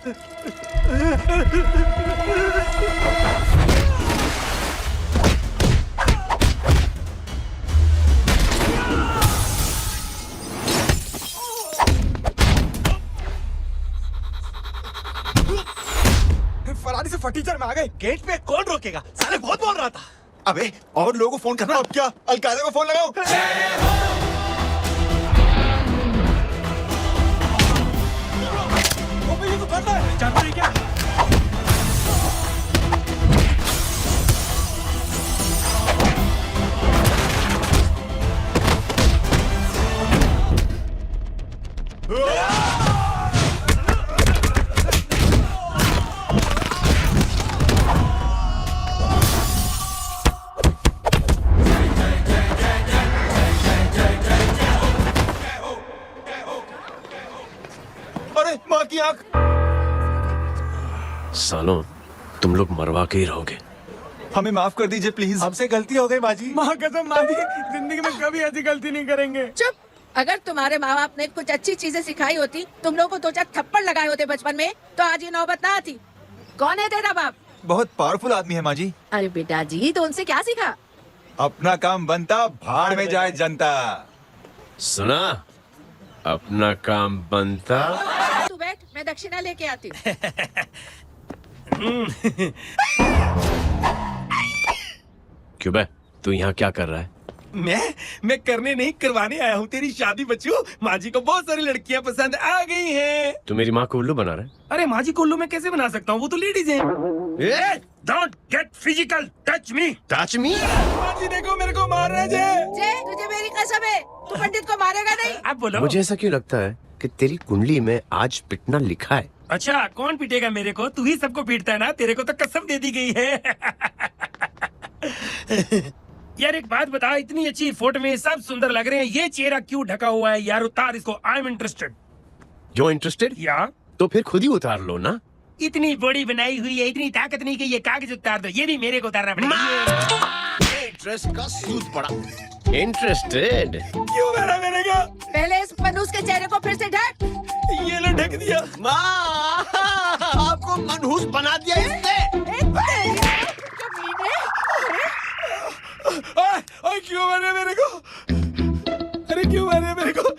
Ferrari से फटीचर में आ गए। गेट पे कौन रोकेगा? साले बहुत बोल रहा था। अबे और लोगों को फोन करना। अब क्या? अलकायदा को फोन लगाओ। वो तो करना है। जानते हैं क्या? माँ की आंख। सालों तुम लोग मरवा के ही रहोगे। हमें माफ कर दीजिए प्लीज। हमसे गलती हो गई बाजी। माँ कसम माँ दी, जिंदगी में कभी ऐसी गलती नहीं करेंगे। चुप। अगर तुम्हारे माँ बाप ने कुछ अच्छी चीजें सिखाई होती, तुम लोगों को दो चार थप्पड़ लगाए होते बचपन में, तो आज ये नौबत ना आती। कौन है तेरा बाप? बहुत पावरफुल आदमी है माँ जी। अरे बेटा जी, तो उनसे क्या सीखा? अपना काम बनता, भाड़ में जाए जनता। सुना? अपना काम बनता। तू बैठ, मैं दक्षिणा लेके आती हूँ। क्यों बे, तू यहाँ क्या कर रहा है? मैं करने नहीं करवाने आया हूँ तेरी शादी बच्चू। माँ जी को बहुत सारी लड़कियाँ पसंद आ गई हैं। तू मेरी माँ को उल्लू बना रहा है? अरे माँ जी को उल्लू मैं कैसे बना सकता हूँ? वो तो लेडीज हैं। Don't get physical, touch me. Touch me? माँ जी देखो मेरे को मार रहे जय, तुझे मेरी कसम है, तू पंडित को मारेगा नहीं। आप बोलो। मुझे ऐसा क्यों लगता है कि तेरी कुंडली में आज पिटना लिखा है? अच्छा, कौन पीटेगा मेरे को? तू ही सबको पीटता है ना। तेरे को तो कसम दे दी गई है। यार एक बात बता, इतनी अच्छी फोटो में सब सुंदर लग रहे हैं, ये चेहरा क्यों ढका हुआ है? यार उतार इसको। I am interested. You interested? या तो फिर खुद ही उतार लो ना। इतनी बड़ी बनाई हुई है, इतनी ताकत नहीं कि ये कागज उतार दो। ये भी मेरे को उतारना पड़ेगा। ड्रेस का सूट पड़ा। इंटरेस्टेड? क्यों मेरा मेरे का? पहले इस मनूस के चेहरे को फिर से ढक। ये लो ढक दिया। माँ, आपको मनहूस बना दिया इसने। ओए क्यों मारे मेरे को? अरे क्यों मारे मेरे को?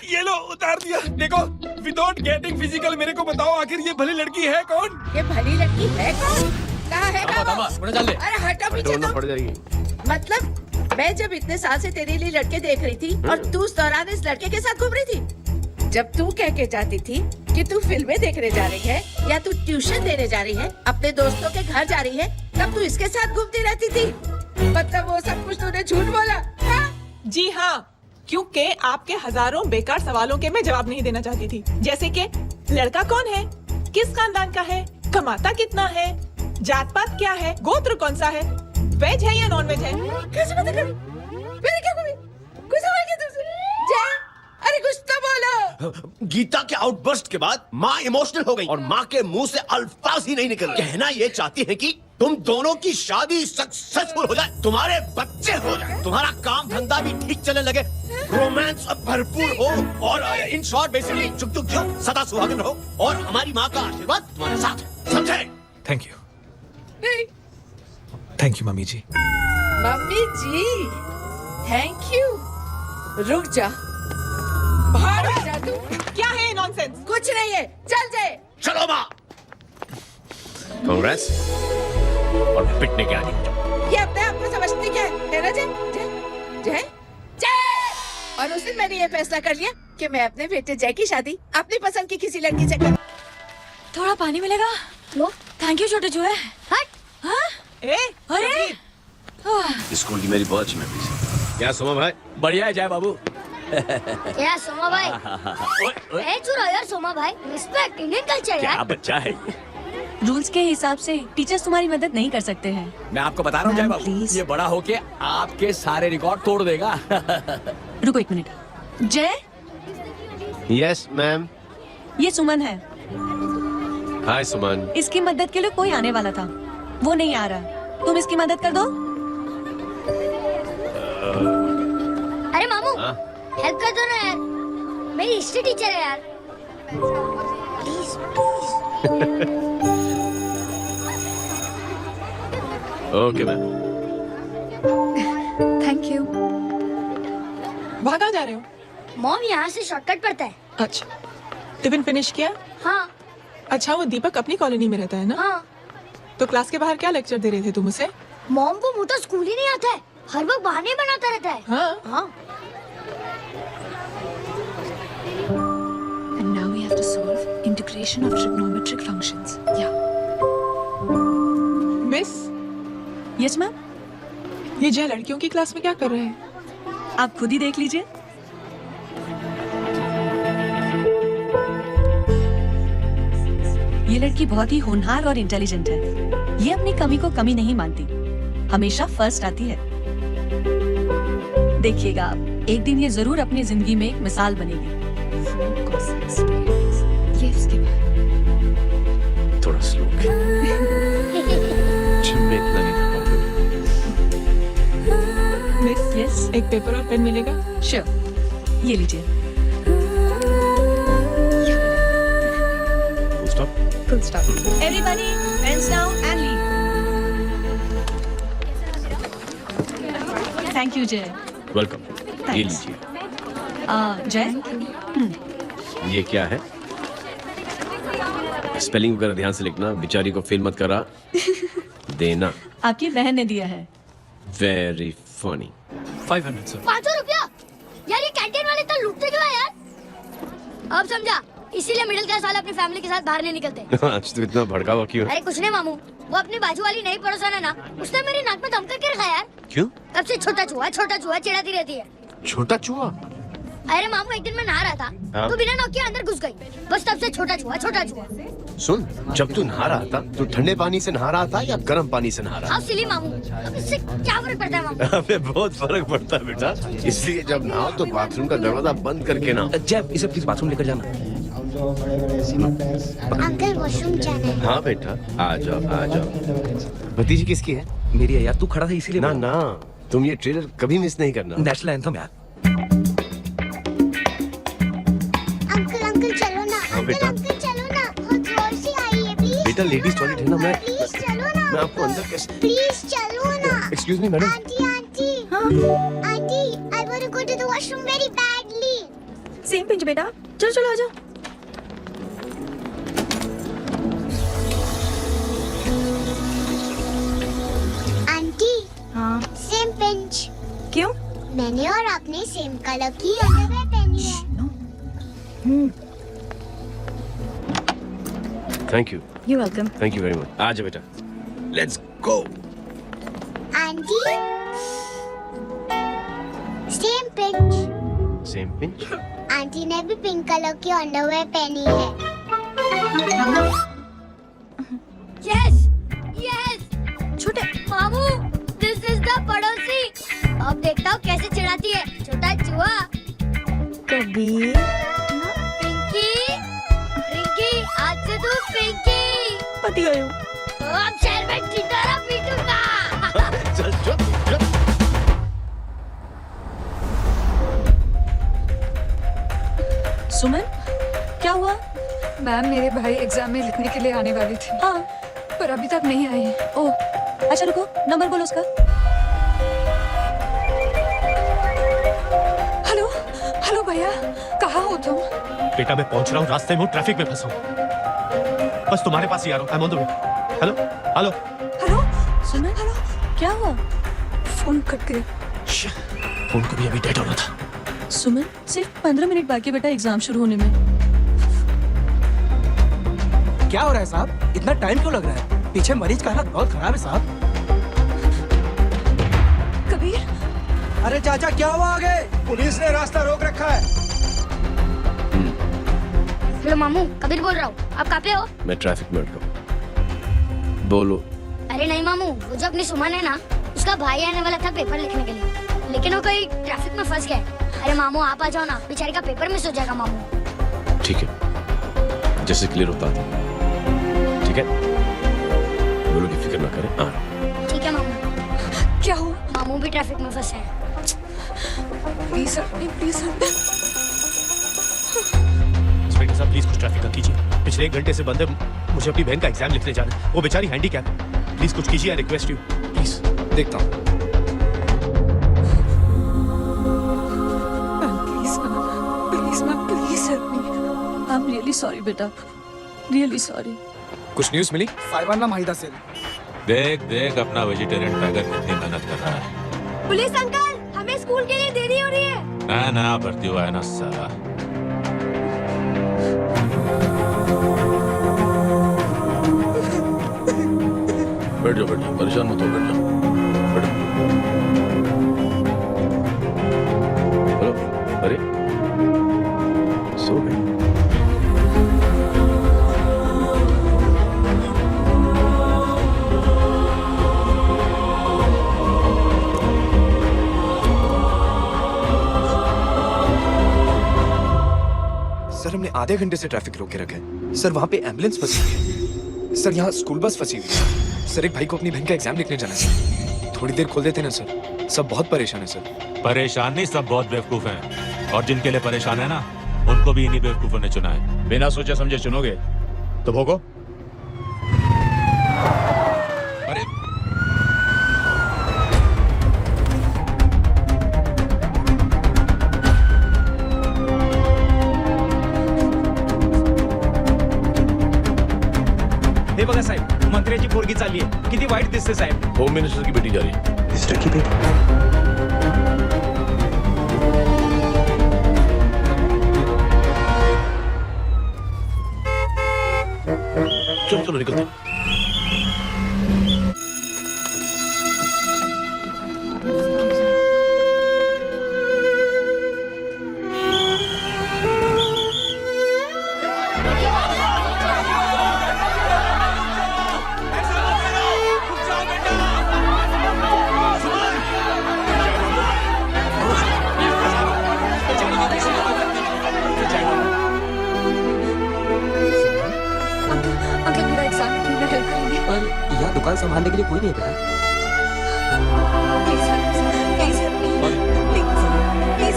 ये लो उतार दिया। देखो, विदाउट गेटिंग फिजिकल मेरे को बताओ, आखिर ये भली लड़की है कौन? ये भली लड़की है कौन? कहाँ है बाबा? अरे हटो पीछे तो। पड़ जाएगी। मतलब मैं जब इतने साल से तेरे लिए लड़के देख रही थी और तू उस दौरान इस लड़के के साथ घूम रही थी। जब तू कह के जाती थी कि तू फिल्में देखने जा रही है या तू ट्यूशन देने जा रही है, अपने दोस्तों के घर जा रही है, तब तू इसके साथ घूमती रहती थी। मतलब वो सब कुछ तूने झूठ बोला? हाँ? जी हाँ, क्योंकि आपके हजारों बेकार सवालों के मैं जवाब नहीं देना चाहती थी। जैसे कि लड़का कौन है, किस खानदान का है, कमाता कितना है, जात पात क्या है, गोत्र कौन सा है, वेज है या नॉन वेज है। कैसे पता करूं? मैंने क्या कभी कुछ सवाल किया तुमसे? जय, अरे कुछ तो बोलो। गीता के आउटबर्स्ट के बाद माँ इमोशनल हो गई और माँ के मुंह से अल्फाज ही नहीं निकल। कहना ये चाहती है कि तुम दोनों की शादी सक्सेसफुल हो जाए, तुम्हारे बच्चे हो जाए, तुम्हारा काम धंधा भी ठीक चलने लगे, रोमांस भरपूर हो और इन शॉर्ट बेसिकली चुप चुप जो सदा सुहागन रहो और हमारी माँ का आशीर्वाद तुम्हारे साथ है। समझे? Thank you. Thank you mummy ji. Mummy ji, thank you. रुक जा, बाहर आ जा तू। क्या है नॉनसेंस? कुछ नहीं है, चल जाए। चलो माँ। कांग्रेस और पिटने के आगे। ये अपने आप को समझती क्या है ना? जय जय जय जय। और उस दिन मैंने ये फैसला कर लिया कि मैं अपने बेटे जय की शादी अपनी पसंद की किसी लड़की से कर। थोड़ा पानी मिलेगा? लो। थैंक यू छोटे चूहे। हट। हाँ? अरे स्कूल की मेरी बहुत अच्छी मेमोरीज है। क्या सोमा भाई? बढ़िया है जय बाबू। क्या सोमा भाई? ए चुरा यार सोमा भाई, रिस्पेक्ट इंडियन कल्चर यार। क्या बच्चा है। रूल्स के हिसाब से टीचर्स तुम्हारी मदद नहीं कर सकते हैं। मैं आपको बता रहा हूँ जय बाबू, प्लीज। ये बड़ा होके आपके सारे रिकॉर्ड तोड़ देगा। रुको एक मिनट। जय, यस मैम। ये सुमन है। हाय सुमन। इसकी मदद के लिए कोई आने वाला था, वो नहीं आ रहा। तुम इसकी मदद कर दो। अरे मामू, हेल्प कर दो ना यार, मेरी हिस्ट्री टीचर है यार, please. Okay ma'am. Thank you. वहाँ कहाँ जा रहे हो? मॉम यहाँ से शॉर्टकट पड़ता है। अच्छा, टिफिन फिनिश किया? हाँ अच्छा, वो दीपक अपनी कॉलोनी में रहता है ना? हाँ। तो क्लास के बाहर क्या लेक्चर दे रहे थे तुम उसे? मॉम को मुंह तो स्कूल ही नहीं आता है, हर वक्त बहाने बनाता रहता है। हाँ। हाँ। And now we have to solve integration of trigonometric functions. Yeah. Miss, Yes, ma'am. ये जय लड़कियों की क्लास में क्या कर रहे हैं? आप खुद ही देख लीजिए। ये लड़की बहुत ही होनहार और इंटेलिजेंट है। ये अपनी कमी को कमी नहीं मानती, हमेशा फर्स्ट आती है। देखिएगा आप, एक दिन ये जरूर अपनी जिंदगी में एक मिसाल बनेगी। ये उसके बाद थोड़ा स्लो। मिस, यस, एक पेपर और पेन मिलेगा? श्योर, ये लीजिए। Stop. Full stop. Everybody, pens down and leave. Thank you, Jay. Welcome. ये Thanks. लीजिए। Jay? ये क्या है? स्पेलिंग वगैरह ध्यान से लिखना, बेचारी को फेल मत करा देना। आपकी बहन ने दिया है। Very funny. 500 सर। 500 रुपया? यार ये कैंटीन वाले तो लूटते क्यों है यार? अब समझा, इसीलिए मिडिल क्लास वाले अपनी फैमिली के साथ बाहर नहीं निकलते। आज तो इतना भड़का हुआ क्यों? अरे कुछ नहीं मामू, वो अपनी बाजू वाली नई पड़ोसन है ना, उसने मेरी नाक में दम करके रखा यार। क्यों? तब से छोटा चूहा चिढ़ाती रहती है। छोटा चूहा? अरे मामू, एक दिन मैं नहा रहा था हाँ? तो बिना नॉक के अंदर घुस गई, बस तब से छोटा चूहा। सुन, जब तू नहा रहा था तो ठंडे पानी से नहा रहा था या गर्म पानी से नहा रहा हाँ सिली मामू, अब इससे क्या फर्क पड़ता है मामू? था? हमें बहुत फर्क पड़ता है बेटा, इसलिए जब नहाओ तो बाथरूम का दरवाजा बंद करके नहाओ। जय, इसे प्लीज बाथरूम लेकर जाना। अंकल वॉशरूम जाना है। हाँ बेटा, आ जाओ आ जाओ। भतीजी किसकी है? मेरी है यार, तू खड़ा था इसीलिए। ना ना, तुम ये ट्रेलर कभी मिस नहीं करना। नेशनल एंथम यार। अंकल चलो ना, बेटा। अंकल चलो ना, बहुत जोर से आई है प्लीज। बेटा लेडीज टॉयलेट है ना, प्लीज चलो ना, मैं आपको अंदर कैसे? प्लीज चलो ना। Excuse me madam. Aunty I want to go to the washroom very badly. Same pinch बेटा, चलो चलो आ जाओ। आंटी हाँ, सेम पिंच। क्यों? मैंने और आपने सेम कलर की अंडरवेयर पहनी है। Thank you, you welcome. Thank you very much. आ जाओ बेटा, let's go. Aunty same pinch. Same pinch. Aunty ने भी पिंक कलर की अंडरवेयर पहनी है। Yes yes. छोटे मामू, दिस इज द पड़ोसी। अब देखता हूँ कैसे चिढ़ाती है छोटा चूहा। कबीर, पिंकी रिंकी, आज से तू पिंकी। पति गयो। अब शहर में टिटोरा पीटूंगा। चल चल चल। सुमन, क्या हुआ? मैम, मेरे भाई एग्जाम में लिखने के लिए आने वाले थे, हाँ, पर अभी तक नहीं आए हैं। ओह, अच्छा रुको, नंबर बोलो उसका। हेलो हेलो भैया, कहाँ हो तुम? बेटा मैं पहुंच रहा हूँ, रास्ते में हूँ, ट्रैफिक में फंसा हूँ, बस तुम्हारे पास ही आ रहा हूँ। I am on the way. Hello hello hello Suman, hello, क्या हुआ? फोन कट गया। फोन को भी अभी डेड होना था। सुमन, सिर्फ 15 मिनट बाकी बेटा एग्जाम शुरू होने में। क्या हो रहा है साहब? इतना टाइम क्यों लग रहा है? पीछे मरीज का हालत बहुत खराब है साहब। कबीर, अरे चाचा क्या हुआ आगे? पुलिस ने रास्ता रोक रखा है। हेलो मामू, कबीर बोल रहा हूँ। आप कहाँ पे हो? मैं ट्रैफिक में अटका हूँ। बोलो। अरे नहीं मामू, वो जो अपनी सुमन है ना, उसका भाई आने वाला था पेपर लिखने के लिए, लेकिन वो कहीं ट्रैफिक में फंस गया। अरे मामू आप आ जाओ ना, बेचारी का पेपर मिस हो जाएगा मामू। ठीक है, जैसे क्लियर होता था। ठीक है, बोलो की फिक्र ना करें। हाँ ठीक है मामू। क्या हुआ? मामू भी ट्रैफिक में फंसे हैं। Please sir, please sir. Inspector साहब प्लीज कुछ ट्रैफिक का कीजिए। पिछले 1 घंटे से बंद है, मुझे अपनी बहन का एग्जाम लिखने जाना है। वो बेचारी हैंडीकैप है। प्लीज कुछ कीजिए, आई रिक्वेस्ट यू प्लीज। देखता हूँ। Please ma'am, please help me. I am really sorry बेटा, रियली सॉरी। कुछ न्यूज़ मिली? साइबाना माहिदा सेल। देख देख अपना वेजिटेरियन टाइगर कितनी मेहनत कर रहा है। पुलिस अंकल, हमें स्कूल के लिए देरी हो रही है। नया भर्ती हुआ है ना साला। बैठ जाओ, परेशान मत हो, बैठ जाओ, बैठो। हेलो, अरे सो गए? सर हमने आधे घंटे से ट्रैफिक रोक के रखा है। सर वहाँ पे एम्बुलेंस फंसी हुई है। सर यहाँ स्कूल बस फंसी हुई है। सर एक भाई को अपनी बहन का एग्जाम लिखने जाना है। थोड़ी देर खोल देते ना सर, सब बहुत परेशान है सर। परेशान नहीं, सब बहुत बेवकूफ हैं। और जिनके लिए परेशान है ना, उनको भी इन्हीं बेवकूफों ने चुना है। बिना सोचे समझे चुनोगे तो भोगो। अरे हे बघा साहेब, मंत्र्याची पोरगी चालली आहे. किती वाईट दिसते साहेब. होम मिनिस्टर की बेटी जा रही है। मिनिस्टर की बेटी? चलो चलो निकलते हैं। अंकल मेरा एग्जाम में हेल्प करेंगे? पर यहाँ दुकान संभालने के लिए कोई नहीं है बेटा. Please please help me, please please.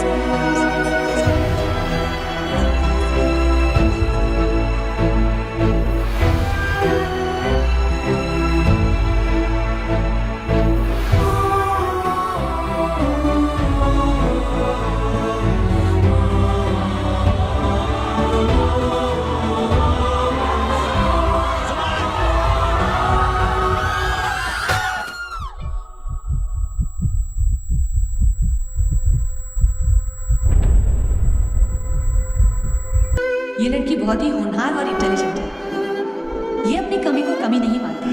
ये लड़की बहुत ही होनहार और इंटेलिजेंट है। ये अपनी कमी को कमी नहीं मानती,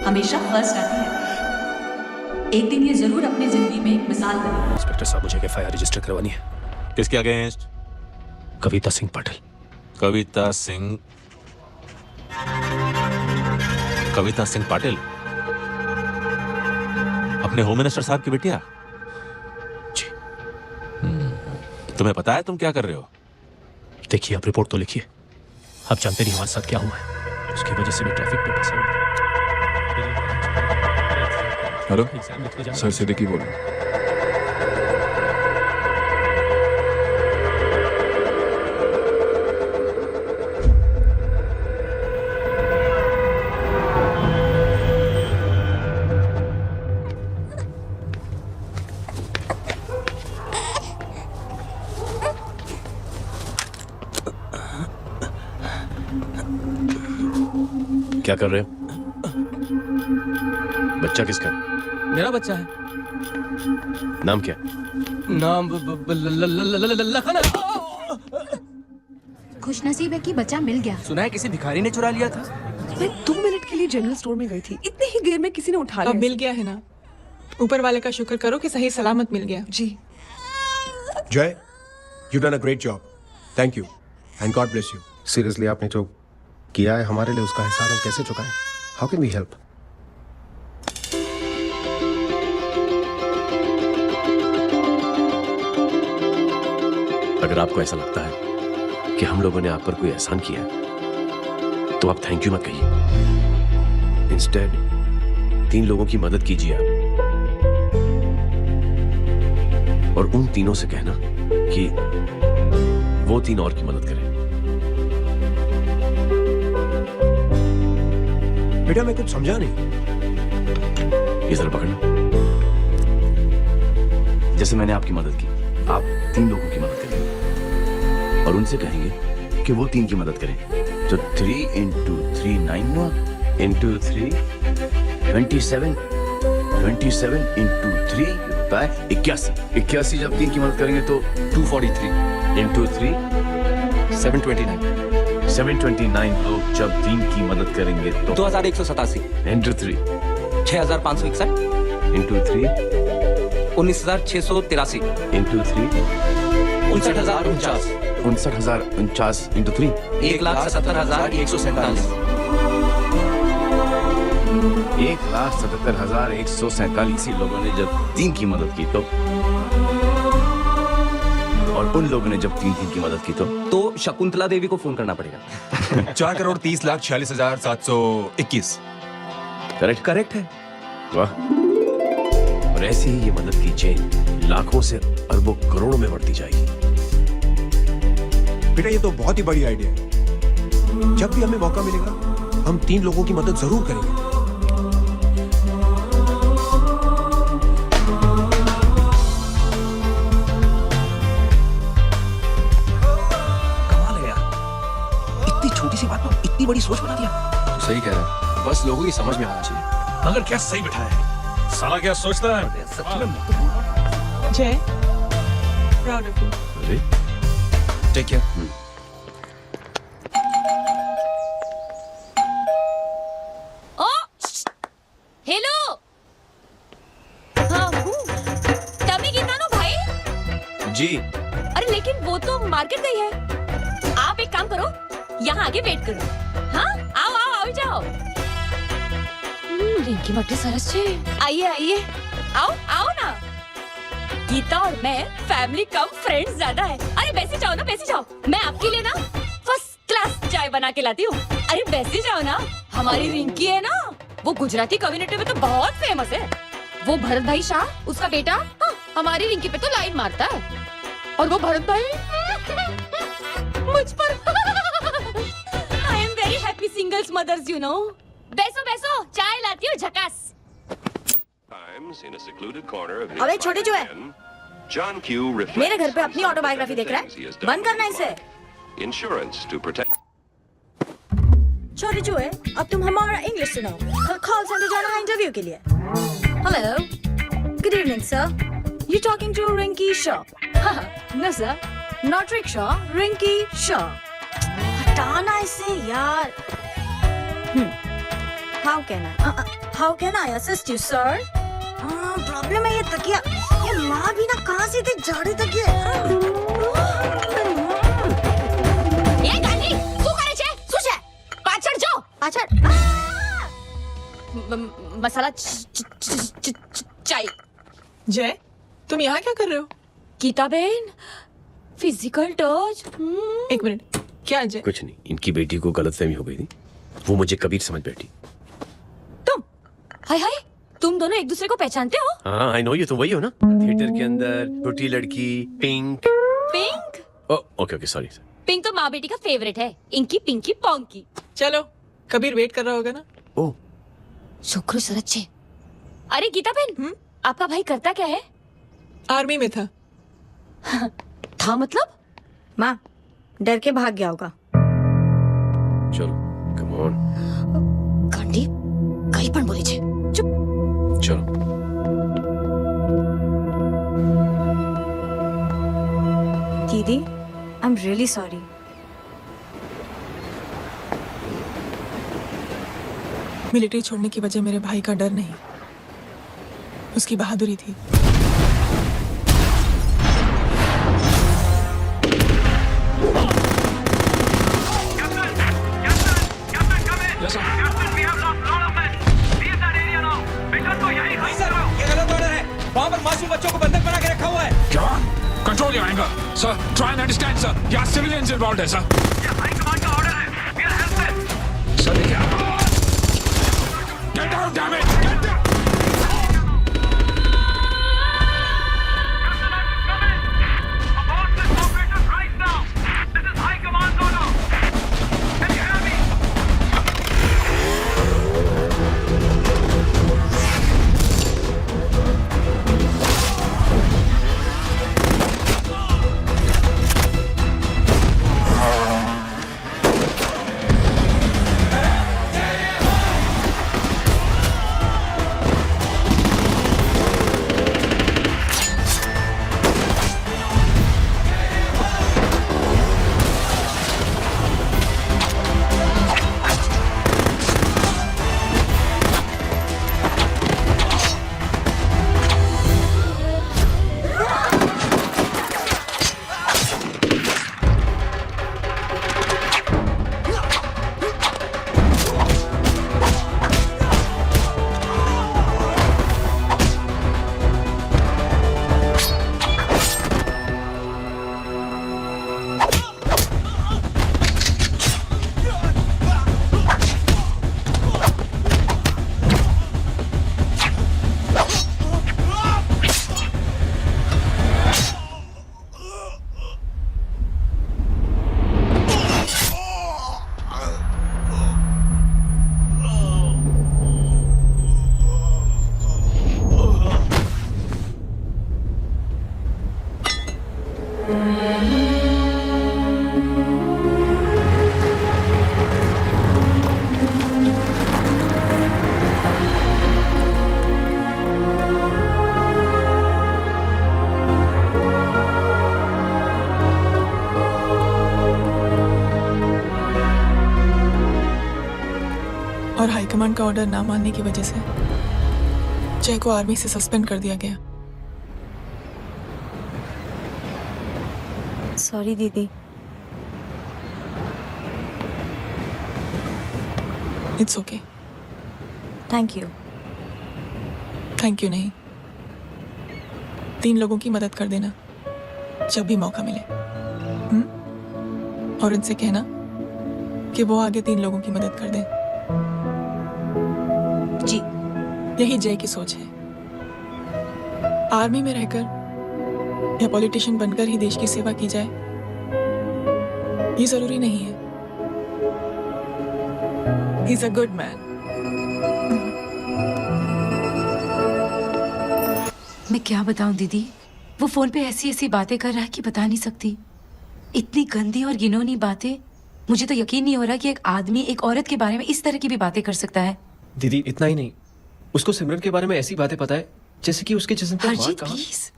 हमेशा फर्स्ट आती है। एक दिन ये जरूर अपनी जिंदगी में एक मिसाल बनेगी। इंस्पेक्टर साहब, मुझे एफआईआर रजिस्टर करवानी है. किसके अगेंस्ट? कविता सिंह पाटिल. कविता सिंह पाटिल अपने होम मिनिस्टर साहब की बेटिया? जी. तुम्हें पता है तुम क्या कर रहे हो? देखिए, आप रिपोर्ट तो लिखिए. आप जानते नहीं हमारे साथ क्या हुआ है. उसकी वजह से भी ट्रैफिक पे फंसा हुआ. हेलो सर, सिद्दीकी बोल रहा हूं। क्या कर रहे हो? बच्चा किसका? मेरा बच्चा है. नाम क्या? नाम लखन. खुशनसीब है कि बच्चा मिल गया। सुना है किसी भिखारी ने चुरा लिया था. मैं 2 मिनट के लिए जनरल स्टोर में गई थी, इतनी ही देर में किसी ने उठा अब लिया। मिल गया है ना, ऊपर वाले का शुक्र करो कि सही सलामत मिल गया। जी। जय, you done a great job. Thank you and God bless you. Seriously आपने जो किया है हमारे लिए, उसका हिसाब हम कैसे चुकाएं? How can we help? अगर आपको ऐसा लगता है कि हम लोगों ने आप पर कोई एहसान किया है, तो आप थैंक यू मत कहिए. इंस्टेड 3 लोगों की मदद कीजिए आप, और उन तीनों से कहना कि वो 3 और की मदद करें. बेटा मैं कुछ समझा नहीं। ये जरा पकड़ना। जैसे मैंने आपकी मदद की, आप 3 लोगों की मदद करेंगे और उनसे कहेंगे कि वो 3 की मदद करें। तो 3 into 3 9 हुआ, into 3 27, 27 into 3 होता है 81। 81 जब 3 की मदद करेंगे तो 243 into 3 729 729 लोग जब 3 की मदद करेंगे तो 2187 into 3 6561 into 3 19683 into 3 59049 59,049 into 3 1,77,147 1,77,147 लोगों ने जब 3 की मदद की तो, और उन लोगों ने जब 3 की मदद की तो शकुंतला देवी को फोन करना पड़ेगा। 4,30,46,721। करेक्ट है। वाह। और ऐसे ही ये मदद की चेन लाखों से अरबों करोड़ों में बढ़ती जाएगी। बेटा ये तो बहुत ही बड़ी आइडिया है। जब भी हमें मौका मिलेगा हम 3 लोगों की मदद जरूर करेंगे। कमाल है यार, इतनी छोटी सी बात में इतनी बड़ी सोच बना दिया। तो सही कह रहा है, बस लोगों की समझ में आना चाहिए। मगर क्या सही बिठाया है, साला क्या सोचता है। जय, proud of you. अरे टेक केयर। ओ हेलो, हाँ हूँ। तभी गीता नो भाई। जी। अरे लेकिन वो तो मार्केट गई है। आप एक काम करो, यहाँ आगे वेट करो। हाँ आओ आओ आओ जाओ। रिंकी मट्टी सरस जी, आइए आइए, आओ आओ ना। गीता और मैं फैमिली कम फ्रेंड्स ज्यादा है। अरे बैसी जाओ ना, बैसी जाओ। मैं आपके लिए ना फर्स्ट क्लास चाय बना के लाती हूँ। अरे बैसी जाओ ना। हमारी रिंकी है ना, वो गुजराती कम्युनिटी में तो बहुत फेमस है। वो भरत भाई शाह, उसका बेटा, हाँ, हमारी रिंकी पे तो लाइन मारता है। और वो भरत भाई मुझ पर। I am very happy singles mothers you know. बैसो बैसो, चाय लाती हूँ झकास। अबे छोटे जो है, मेरे घर पे अपनी ऑटोबायोग्राफी देख रहा है, बंद करना इसे। छोटे जो है, अब तुम हमारा इंग्लिश सुनाओ। कॉल सेंटर जाना है इंटरव्यू के लिए। Hello, good evening sir, you talking to Rinki Shaw? No sir, not rickshaw, Rinki Shaw. हटाना इसे यार। How can I assist you sir? Problem है ये तकिया, ये माँ भी ना कहाँ से इतने जाड़े तकिए। ये गाली, શું કરે છે? શું છે? પાછળ જો, પાછળ। मसाला चाय। जय, तुम यहाँ क्या कर रहे हो? गीता बहन, फिजिकल टच। एक मिनट, क्या जय? कुछ नहीं, इनकी बेटी को गलतफहमी हो गई थी, वो मुझे कबीर समझ बैठी। तुम हाय हाय, तुम दोनों एक दूसरे को पहचानते हो? हाँ आई नो, ये तो वही हो ना, थिएटर के अंदर छोटी लड़की pink. Pink? Okay okay sorry. Pink तो माँ बेटी का फेवरेट है, इंकी पिंकी पोंकी। चलो, कबीर वेट कर रहा होगा ना। ओह शुक्र सर अच्छे। अरे गीता बहन, आपका भाई करता क्या है? आर्मी में था। था मतलब? माँ डर के भाग गया होगा। चलो कम ऑन। गांडी कहीं पण बोले छे। चुप। चलो। दीदी, I am really sorry. Military छोड़ने की वजह मेरे भाई का डर नहीं, उसकी बहादुरी थी। वहाँ पर मासूम बच्चों को बंधक बना के रखा हुआ है। क्या? Control your anger, sir. Try and understand, sir. यहाँ सिविलियंस इन्वॉल्वड है, सर। ये हाई कमांड का ऑर्डर है। We are helpless. सर देखिए, get down, damn it, get down. और हाईकमांड का ऑर्डर ना मानने की वजह से जय को आर्मी से सस्पेंड कर दिया गया। सॉरी दीदी। It's okay. Thank you. Thank you नहीं, 3 लोगों की मदद कर देना जब भी मौका मिले। और उनसे कहना कि वो आगे 3 लोगों की मदद कर दें। जी। यही जय की सोच है। आर्मी में रहकर या पॉलिटिशियन बनकर ही देश की सेवा की जाए, ये जरूरी नहीं है। He is a good man. मैं क्या बताऊं दीदी, वो फोन पे ऐसी ऐसी बातें कर रहा है कि बता नहीं सकती। इतनी गंदी और घिनौनी बातें। मुझे तो यकीन नहीं हो रहा कि एक आदमी एक औरत के बारे में इस तरह की भी बातें कर सकता है। दीदी इतना ही नहीं, उसको सिमरन के बारे में ऐसी बातें पता है जैसे कि उसके जिस्म पे मार हरजीत कहाँ। प्लीज।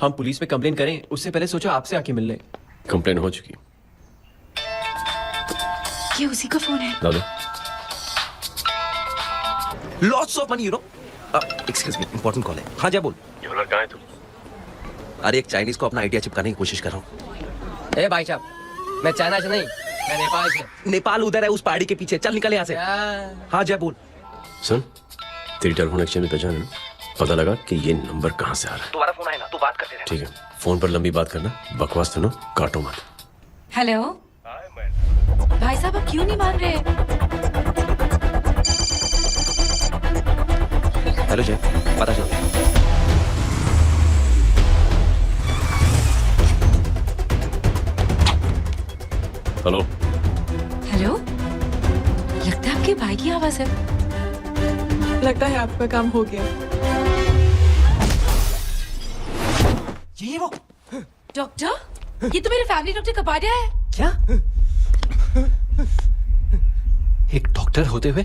हम पुलिस में कंप्लेन करें उससे पहले सोचा आपसे आके मिल लें। कंप्लेन हो चुकी। ये उसी का फोन है। दादा lots of money, you know. Excuse me, important call है। हाँ जा बोल। ज्वेलर कहाँ है तू? अरे एक चाइनीज को अपना आइडिया चिपकाने की कोशिश कर रहा हूँ। ए भाई साहब, मैं चाइना से नहीं, मैं नेपाल से। नेपाल उधर है उस पहाड़ी के पीछे, चल निकल यहाँ से। हाँ जय बोल। सुन, तेरी टेलीफोन एक्सचेंज में पहचान है ना? पता लगा कि ये नंबर कहाँ से आ रहा है। तुम्हारा फोन आया ना, तू बात करते रहे। ठीक है, फोन पर लंबी बात करना, बकवास सुनो, काटो मत। हेलो भाई साहब, आप क्यों नहीं मान रहे? हेलो जय, पता चल। हेलो हेलो, लगता है आपके भाई की आवाज है। लगता है आपका काम हो गया। ये वो डॉक्टर, ये तो मेरे फैमिली डॉक्टर कपाडिया है। क्या? एक डॉक्टर होते हुए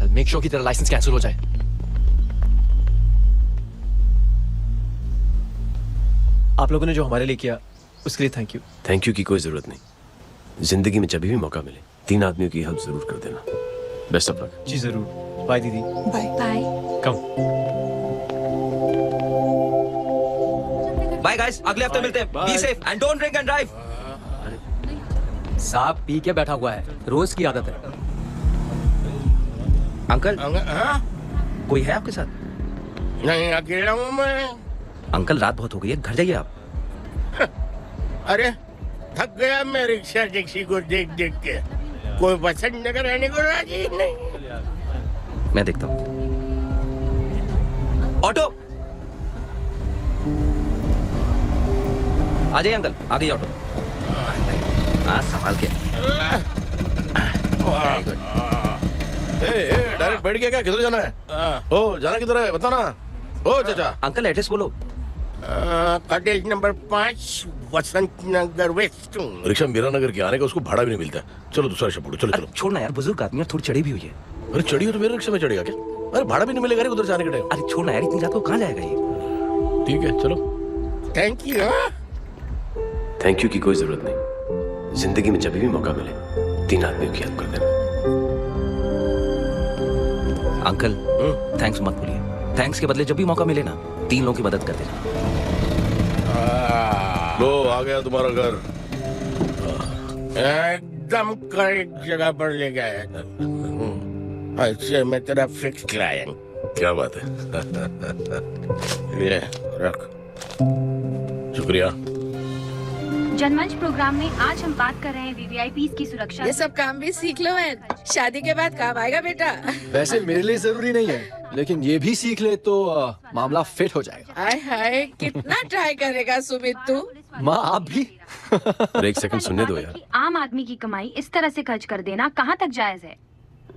मेक श्योर कि तेरा लाइसेंस कैंसिल हो जाए। आप लोगों ने जो हमारे लिए किया उसके लिए थैंक यू। थैंक यू की कोई जरूरत नहीं। जिंदगी में जब भी मौका मिले 3 आदमियों की हेल्प जरूर कर देना। Best of luck. जी जरूर। बाय दीदी। Bye bye. Come. Bye guys, अगले हफ्ते मिलते हैं। Be safe and don't drink and drive. साहब पी के बैठा हुआ है, रोज की आदत है। अंकल कोई है आपके साथ? नहीं, अकेला हूँ मैं। अंकल रात बहुत हो गई है, घर जाइए आप। अरे थक गया मैं रिक्शा टैक्सी को देख देख के। कोई पसंद न रहने को राजी नहीं। मैं देखता हूँ। ऑटो आ जाइए अंकल, आ गई ऑटो। हाँ संभाल के। डायरेक्ट बैठ गया क्या? किधर जाना है? ओ जाना किधर है बता ना। ओ चाचा। अंकल एड्रेस बोलो। कॉटेज नंबर 5 वसंत नगर वेस्ट। रिक्शा मीरा नगर के आने का उसको भाड़ा भी नहीं मिलता। चलो दूसरा रिक्शा पकड़ो। चलो चलो। छोड़ना यार, बुजुर्ग आदमी है, थोड़ी चढ़ी भी हुई है। अरे चढ़ी हो तो मेरे रिक्शा में चढ़ेगा क्या? अरे भाड़ा भी नहीं मिलेगा रे उधर जाने के टाइम। अरे छोड़ना यार, इतनी रात को कहाँ जाएगा ये? ठीक है चलो। Thank you. थैंक यू की कोई जरूरत नहीं। जिंदगी में जब भी मौका मिले 3 आदमियों की हेल्प कर देना। अंकल थैंक्स मत भूलिए। थैंक्स के बदले जब भी मौका मिले ना 3 लोगों की मदद कर देना। लो आ गया तुम्हारा घर। एकदम करेक्ट जगह पर ले गया है। ऐसे मैं तेरा फिक्स क्लाइंट। क्या बात है। ये रख। शुक्रिया। जनमंच प्रोग्राम में आज हम बात कर रहे हैं वीवीआईपीज़ की सुरक्षा। ये सब काम भी सीख लो है, शादी के बाद काम आएगा बेटा। वैसे मेरे लिए जरूरी नहीं है, लेकिन ये भी सीख ले तो मामला फिट हो जाएगा। हाय हाय, कितना ट्राई करेगा सुमित तू। माँ आप भी। अरे 1 सेकंड सुनने दो यार। आम आदमी की कमाई इस तरह से खर्च कर देना कहाँ तक जायज है?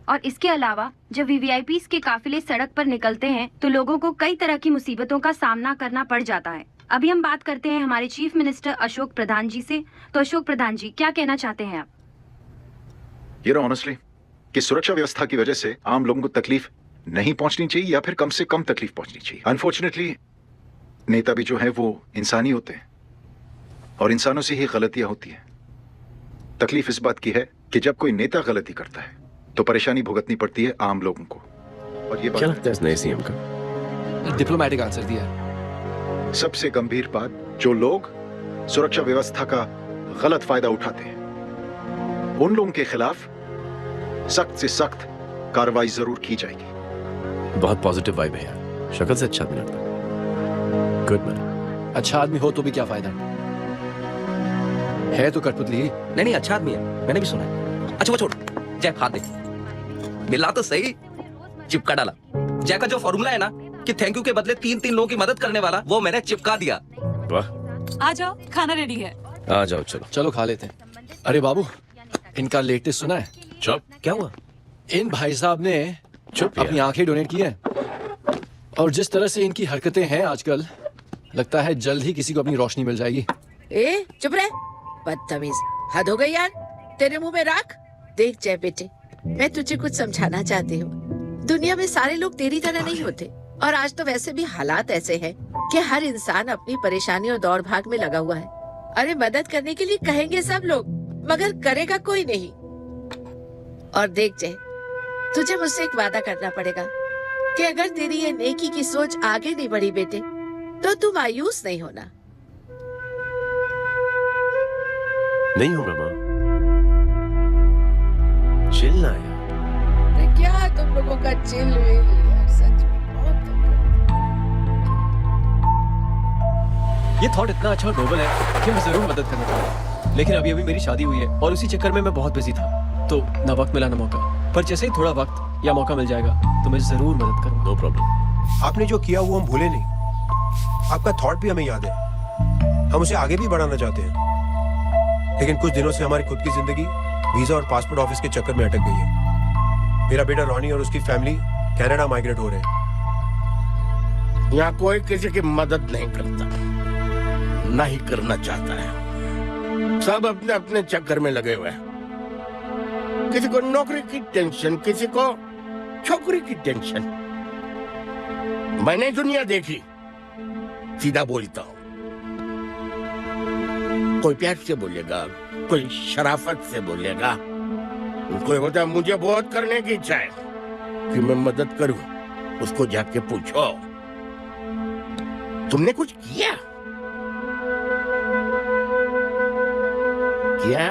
और इसके अलावा जब वीवीआईपीज़ के काफिले सड़क पर निकलते हैं तो लोगों को कई तरह की मुसीबतों का सामना करना पड़ जाता है। अभी हम बात करते हैं हमारे चीफ मिनिस्टर अशोक प्रधान जी से। तो अशोक प्रधान जी, क्या कहना चाहते हैं आप? ये ऑनेस्टली कि सुरक्षा व्यवस्था की वजह से आम लोगों को तकलीफ नहीं पहुंचनी चाहिए या फिर कम से कम तकलीफ पहुंचनी चाहिए। अनफॉर्चुनेटली नेता भी जो है वो इंसानी होते हैं और इंसानों से ही गलतियां होती हैं। तकलीफ इस बात की है कि जब कोई नेता गलती करता है तो परेशानी भुगतनी पड़ती है आम लोगों को। और ये क्या लगता है इस नए सीएम का? डिप्लोमेटिक आंसर दिया। सबसे गंभीर बात, जो लोग सुरक्षा व्यवस्था का गलत फायदा उठाते हैं उन लोगों के खिलाफ सख्त से सख्त कार्रवाई जरूर की जाएगी। बहुत पॉजिटिव वाइब है यार, शक्ल से अच्छा आदमी लगता है। Good man. अच्छा आदमी हो तो भी क्या फायदा है तो कठपुतली। नहीं नहीं, अच्छा आदमी है, मैंने भी सुना है। अच्छा वो छोड़, जय हाथ दे। मिला तो सही, चिपका डाला। जय का जो फॉर्मूला है ना कि थैंक यू के बदले 3-3 लोगों की मदद करने वाला, वो मैंने चिपका दिया। वाह। आ जाओ, खाना रेडी है। आ जाओ, चलो चलो खा लेते हैं। अरे बाबू, इनका लेटेस्ट सुना है? चुप। क्या हुआ? इन भाई साहब ने अपनी आंखें डोनेट की हैं और जिस तरह से इनकी हरकतें हैं आजकल, लगता है जल्द ही किसी को अपनी रोशनी मिल जाएगी। ए चुप रहे, बदतमीज, हद हो गई यार। तेरे मुंह में राख। देख जय बेटे, मैं तुझे कुछ समझाना चाहती हूँ। दुनिया में सारे लोग तेरी तरह नहीं होते, और आज तो वैसे भी हालात ऐसे हैं कि हर इंसान अपनी परेशानी और दौड़ भाग में लगा हुआ है। अरे मदद करने के लिए कहेंगे सब लोग, मगर करेगा कोई नहीं। और देख जय, तुझे मुझसे एक वादा करना पड़ेगा कि अगर तेरी ये नेकी की सोच आगे नहीं बढ़ी बेटे, तो तू मायूस नहीं होना। नहीं होगा माँ, चिल ना यार। क्या तुम लोगों का चिल यार, सच में बहुत। ये थॉट इतना अच्छा और नोबल है कि मैं जरूर मदद करना चाहूंगा, लेकिन अभी अभी मेरी शादी हुई है और उसी चक्कर में मैं बहुत बिजी था, तो ना वक्त मिला ना मौका। पर जैसे ही थोड़ा वक्त या मौका मिल जाएगा तो मैं जरूर मदद करूंगा। No problem. आपने जो किया वो हम भूले नहीं, आपका थॉट भी हमें याद है, हम उसे आगे भी बढ़ाना चाहते हैं। लेकिन कुछ दिनों से हमारी खुद की जिंदगी वीजा और पासपोर्ट ऑफिस के चक्कर में अटक गई है। मेरा बेटा रॉनी और उसकी फैमिली कनाडा माइग्रेट हो रहे हैं। यहाँ कोई किसी की मदद नहीं करता, ना ही करना चाहता है। सब अपने अपने चक्कर में लगे हुए हैं। किसी को नौकरी की टेंशन, किसी को छोकरी की टेंशन। मैंने दुनिया देखी, सीधा बोलता हूँ। कोई प्यार से बोलेगा, कोई शराफत से बोलेगा, कोई होता है मुझे बहुत करने की इच्छा है कि मैं मदद करूं, उसको जाके पूछो तुमने कुछ किया? किया?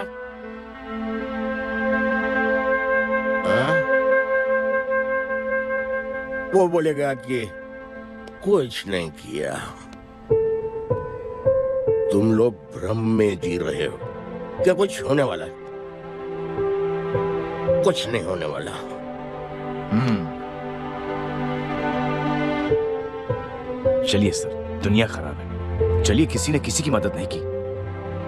वो बोलेगा कि कुछ नहीं किया। तुम लोग भ्रम में जी रहे हो क्या कुछ होने वाला है? कुछ नहीं होने वाला। चलिए सर, दुनिया खराब है, चलिए किसी ने किसी की मदद नहीं की,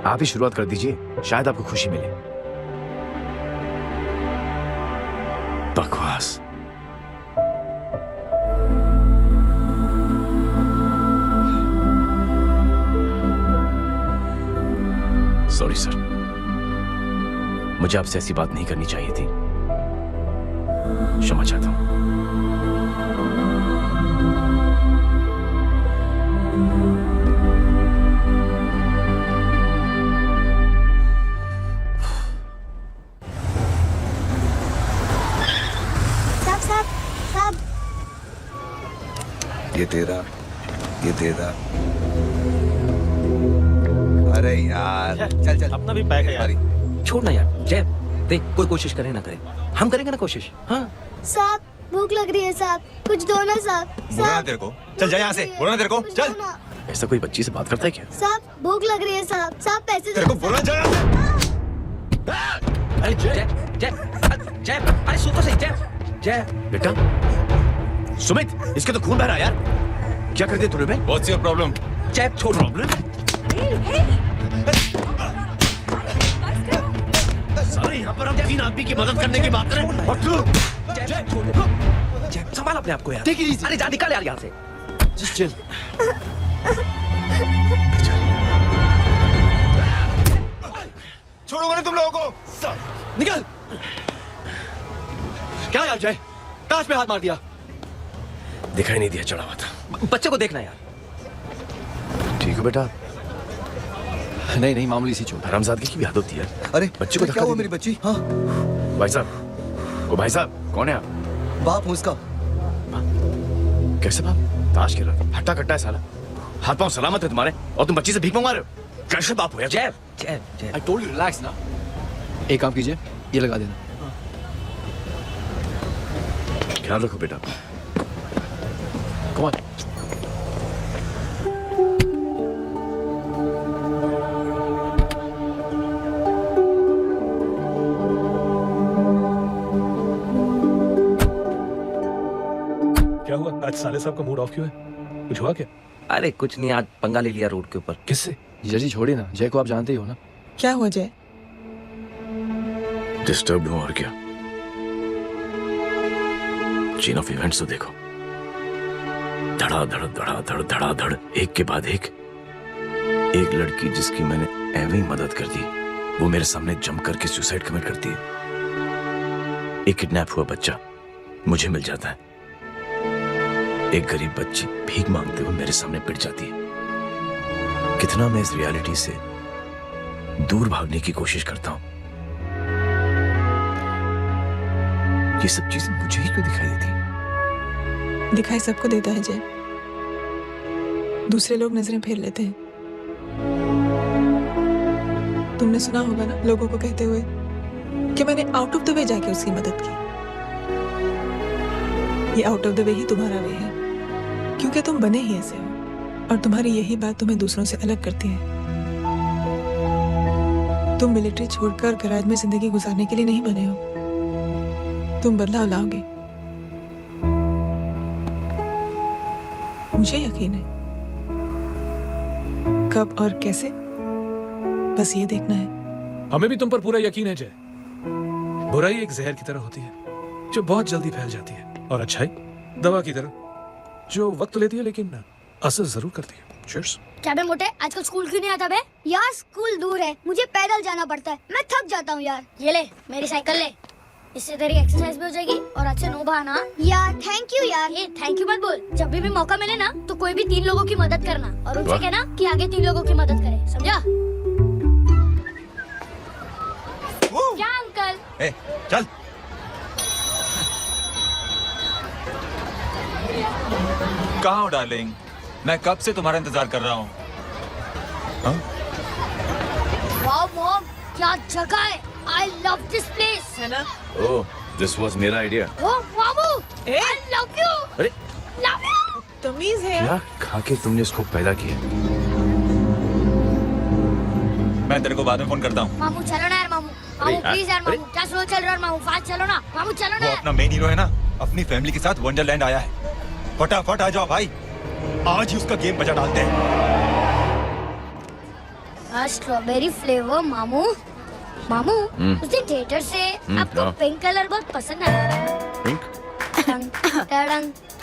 आप ही शुरुआत कर दीजिए, शायद आपको खुशी मिले। बकवास। सॉरी सर, मुझे आपसे ऐसी बात नहीं करनी चाहिए थी, क्षमा चाहता हूं। साहब ये तेरा, ये तेरा। अरे यार चल चल, अपना भी पैक है यार। छोड़ ना यार जय, देख कोई कोशिश करे ना करे, हम करेंगे ना कोशिश। हाँ साहब, भूख लग रही है साहब, कुछ दो ना साहब। बोला ना तेरे को, चल जा यहाँ से, बोला ना तेरे को, चल। ऐसा कोई बच्ची से बात करता है क्या? साहब भूख लग रही है साहब, साहब पैसे तेरे को बोला जा यहाँ से। अरे जय जय जय, अरे सुन तो सही जय जय। बेटा सुमित, इसके तो खून बह रहा है यार, क्या कर दिया तूने? What's your problem? जय छोड़। प्रॉब्लम? सारे यहाँ पर हम 3 आदमी की मदद करने की बात करें। जय छोड़, जय संभाल अपने आप को यार। अरे जा निकल यार यहाँ से। Just chill. छोड़ूंगा नहीं तुम लोगों को। निकल। क्या यार जय, काश पे हाथ मार दिया। दिखाई नहीं दिया, चढ़ा हुआ था। बच्चे को देखना यार। ठीक है बेटा, नहीं नहीं, मामूली सी चोट। हरामजादगी की भी हद होती है। अरे बच्ची को क्या हुआ मेरी बच्ची? हाँ भाई साहब, ओ भाई साहब, कौन है आप? बाप हूँ उसका। कैसे बाप? ताश खेल रहा, हट्टा कट्टा है साला। हाथ पांव सलामत है तुम्हारे और तुम बच्ची से भीख मंगवा रहे हो? कैसे बाप हो यार? जय जय जय, आई टोल्ड यू रिलैक्स ना। एक काम कीजिए, ये लगा देना। ख्याल रखो बेटा। Come on. क्या हुआ? आज साले साहब का मूड ऑफ क्यों है? कुछ हुआ क्या? अरे कुछ नहीं, आज पंगा ले लिया रोड के ऊपर। किससे? जीजा जी छोड़िए ना, जय को आप जानते ही हो ना। क्या हुआ जय? डिस्टर्ब हूं और क्या। चेन ऑफ इवेंट्स तो देखो, धड़ा धड़ धड़ा धड़ धड़ा धड़, एक के बाद एक लड़की जिसकी मैंने एवं ही मदद कर दी, वो मेरे सामने जम करके सुसाइड कमिट करती है। एक किडनैप हुआ बच्चा मुझे मिल जाता है। एक गरीब बच्ची भीख मांगते हुए मेरे सामने पिट जाती है। कितना मैं इस रियलिटी से दूर भागने की कोशिश करता हूं। ये सब चीजें मुझे ही क्यों दिखाई देती? दिखाई सबको देता है जय, दूसरे लोग नजरें फेर लेते हैं। तुमने सुना होगा ना लोगों को कहते हुए कि मैंने आउट ऑफ द वे जाके उसकी मदद की। ये आउट ऑफ द वे ही तुम्हारा वे है, क्योंकि तुम बने ही ऐसे हो और तुम्हारी यही बात तुम्हें दूसरों से अलग करती है। तुम मिलिट्री छोड़कर गराज में जिंदगी गुजारने के लिए नहीं बने हो। तुम बदलाव लाओगे, मुझे यकीन है। कब और कैसे, बस ये देखना है। हमें भी तुम पर पूरा यकीन है जय। बुराई एक जहर की तरह होती है जो बहुत जल्दी फैल जाती है, और अच्छाई दवा की तरह जो वक्त लेती है लेकिन असर जरूर करती है। चीयर्स। क्या बे मोटे, आजकल स्कूल क्यों नहीं आता बे? यार स्कूल दूर है, मुझे पैदल जाना पड़ता है, मैं थक जाता हूँ यार। ये ले मेरी साइकिल ले, इससे तेरी एक्सरसाइज भी हो जाएगी और अच्छे नो बहाना। यार थैंक यू यार। ये थैंक यू मत बोल, जब भी मौका मिले ना तो कोई भी 3 लोगों की मदद करना और उनसे कहना कि आगे 3 लोगों की मदद करे, समझा? क्या अंकल? ए, चल। कहाँ हो डार्लिंग? मैं कब से तुम्हारा इंतजार कर रहा हूँ। वाओ मॉम, क्या जगह है। I love this place. है ना? ओह, दिस वाज मेरा idea. Oh, Babu, I love you. अरे Love you. तमीज है क्या खा के तुमने इसको पैदा किया? मैं तेरे को बाद में फोन करता हूँ। मामू चलो ना यार, मामू मामू प्लीज यार, मामू क्या स्लो चल रहा है मामू, फास्ट चलो ना मामू, चलो ना वो यार। अपना मेन हीरो है ना, अपनी फैमिली के साथ वंडरलैंड आया है। फटाफट आ जाओ भाई, आज ही उसका गेम बजा डालते हैं। स्ट्रॉबेरी फ्लेवर मामू। मामू उस दिन थिएटर से आपको पिंक कलर बहुत पसंद आया। पिंक? डडंग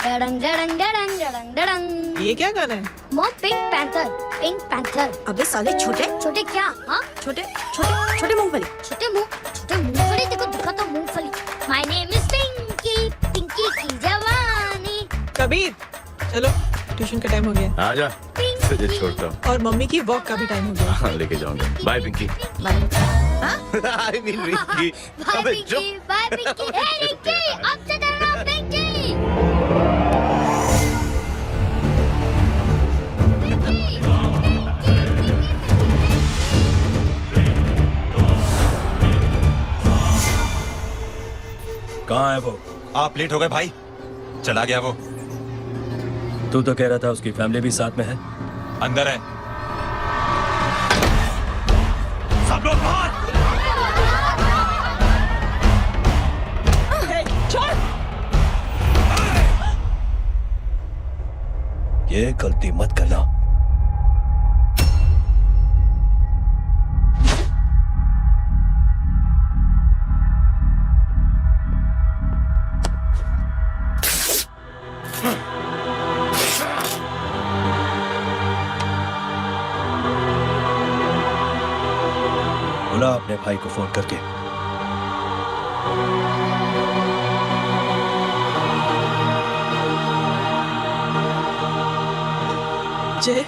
डडंग डडंग डडंग डडंग डडंग। ये क्या गाना है? Mom pink panther, pink panther. अबे साले छोटे छोटे क्या? हाँ छोटे छोटे छोटे मूंगफली। छोटे मूंगफली देखो, दिखा तो मूंगफली। My name is Pinky, Pinky की जवानी। कबीर चलो, ट्यूशन का टाइम हो गया। आजा, तुझे छोड़ता हूँ। और मम्मी की वॉक का भी टाइम हो गया। हाँ, लेके जाऊंगा। Bye Pinky. I mean Rinky. Bye Pinky, bye Pinky. Hey Rinky, अब से तेरा नाम पिंकी। कहाँ है वो? आप लेट हो गए भाई। चला गया वो। तू तो कह रहा था उसकी फैमिली भी साथ में है। अंदर है। सब लोग बाहर। ये गलती मत करना। बोला अपने भाई को फोन करके। जय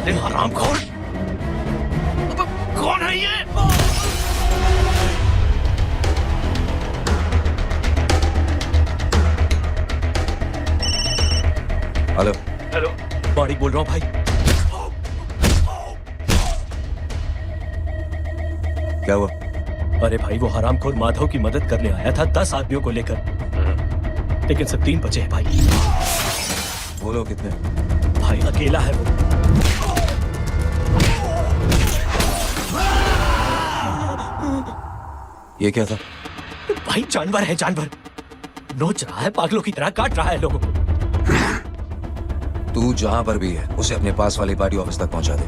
साले हरामखोर! कौन है ये? हेलो हेलो, माणिक बोल रहा हूँ भाई। क्या हुआ? अरे भाई, वो हरामखोर माधव की मदद करने आया था 10 आदमियों को लेकर, लेकिन सब 3 बचे हैं भाई। बोलो कितने? भाई अकेला है वो। ये क्या था? भाई जानवर है, जानवर। नोच रहा है, पागलों की तरह काट रहा है लोगों को। तू जहां पर भी है उसे अपने पास वाले पार्टी ऑफिस तक पहुंचा दे।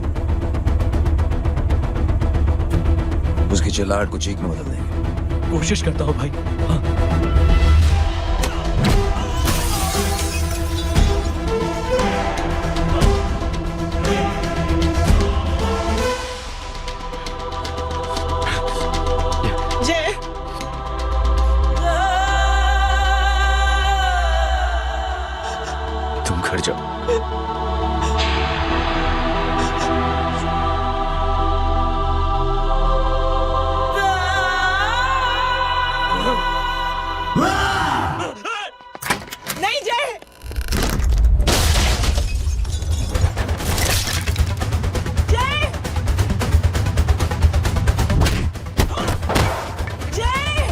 उसकी चिल्लाहट को चीख में बदल देंगे। कोशिश करता हूँ भाई। हाँ। जय, तुम घर जाओ। नहीं जय। जय, जय,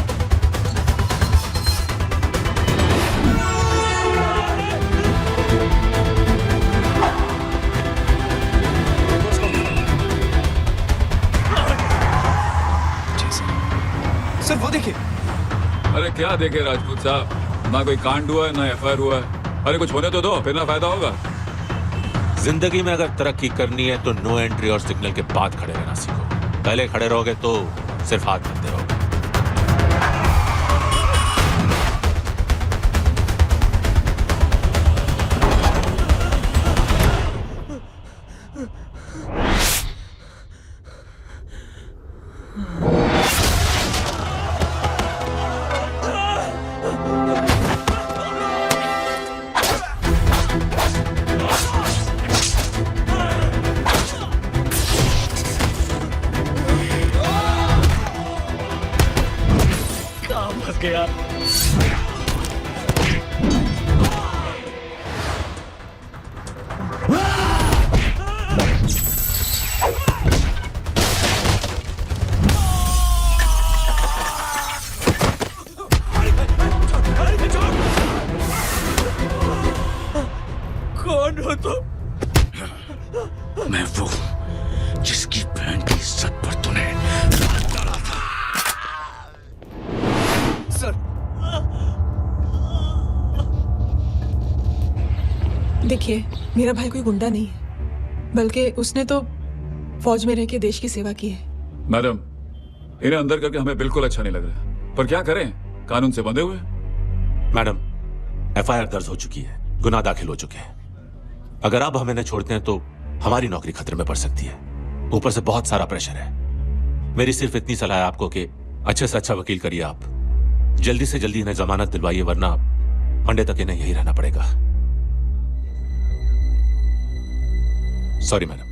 सर वो देखिए। अरे क्या देखे राजपूत साहब, ना कोई कांड हुआ है ना एफआईआर हुआ है। अरे कुछ होने तो दो, फिर ना फायदा होगा। जिंदगी में अगर तरक्की करनी है तो नो एंट्री और सिग्नल के बाद खड़े रहना सीखो। पहले खड़े रहोगे तो सिर्फ हाथ मिलते रहोगे। फंस गया। कौन हो तुम? मैं वो जिसकी बहन की इज्जत पर तूने हाथ डाला था। सर देखिए, मेरा भाई कोई गुंडा नहीं है, बल्कि उसने तो फौज में रह के देश की सेवा की है। मैडम, इन्हें अंदर करके हमें बिल्कुल अच्छा नहीं लग रहा, पर क्या करें, कानून से बंधे हुए। मैडम, एफआईआर दर्ज हो चुकी है, गुनाह दाखिल हो चुके हैं। अगर अब हम इन्हें छोड़ते हैं तो हमारी नौकरी खतरे में पड़ सकती है। ऊपर से बहुत सारा प्रेशर है। मेरी सिर्फ इतनी सलाह है आपको कि अच्छे से अच्छा वकील करिए आप। जल्दी से जल्दी इन्हें जमानत दिलवाइए, वरना मंडे तक इन्हें यही रहना पड़ेगा। Sorry madam.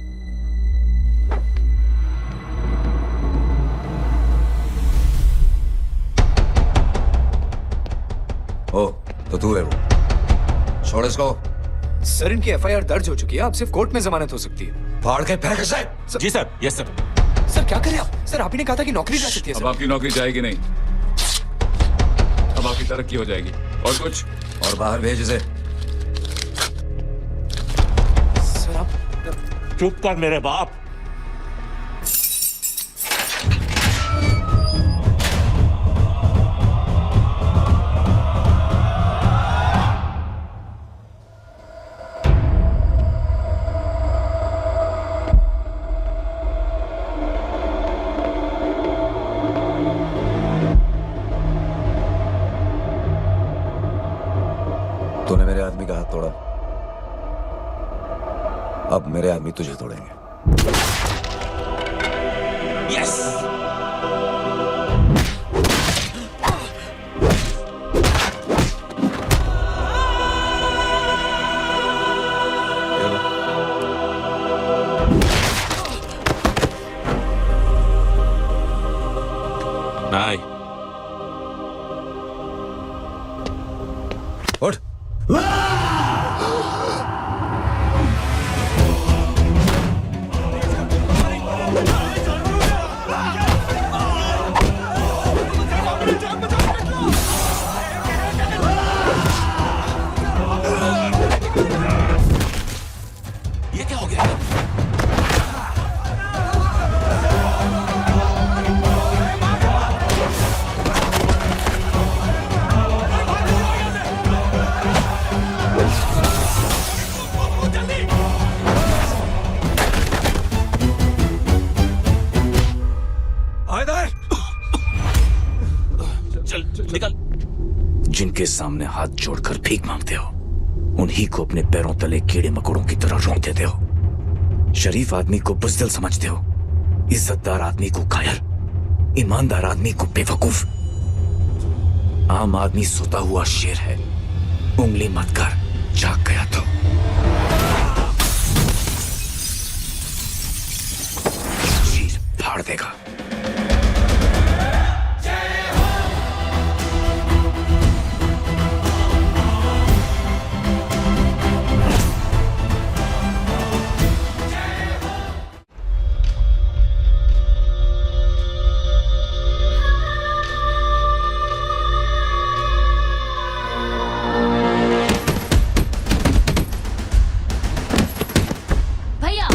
ओ, तो तू है वो। छोड़ इसको। सर इनकी एफआईआर दर्ज हो चुकी है, अब सिर्फ कोर्ट में जमानत हो सकती है। फाड़ के फेंक इसे। जी सर, यस सर। सर क्या करें आप? सर आप ही ने कहा था कि नौकरी जा सकती है। अब आपकी नौकरी जाएगी नहीं, अब आपकी तरक्की हो जाएगी। और कुछ? और बाहर भेज इसे। सर आप चुप कर मेरे बाप। तूने मेरे आदमी का हाथ तोड़ा, अब मेरे आदमी तुझे तोड़ेंगे। यस। ये क्या हो गया? जिनके सामने हाथ जोड़कर भीख मांगते हो उन्हीं को अपने पैरों तले कीड़े मकोड़ों की तरह रोक देते हो। शरीफ आदमी को बुज़दिल समझते हो, इज्जतदार आदमी को कायर, ईमानदार आदमी को बेवकूफ। आम आदमी सोता हुआ शेर है, उंगली मत कर, जाग गया तो। चीर फाड़ देगा। भैया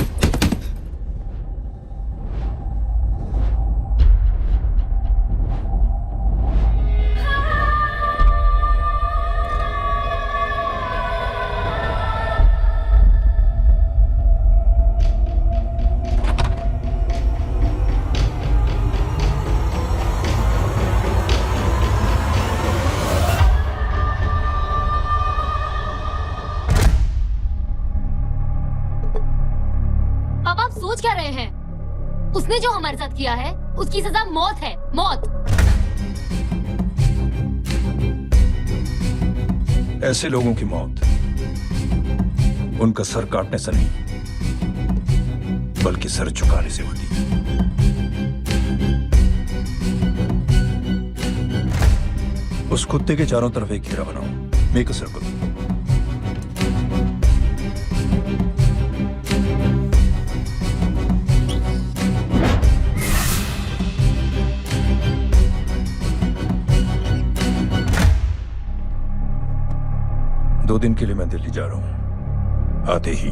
पापा आप सोच क्या रहे हैं? उसने जो हमारे साथ किया है उसकी सजा मौत है, मौत। ऐसे लोगों की मौत उनका सर काटने से नहीं बल्कि सर झुकाने से होती है। उस कुत्ते के चारों तरफ एक घेरा बनाओ, मेक अ सर्कल। दो दिन के लिए मैं दिल्ली जा रहा हूं, आते ही।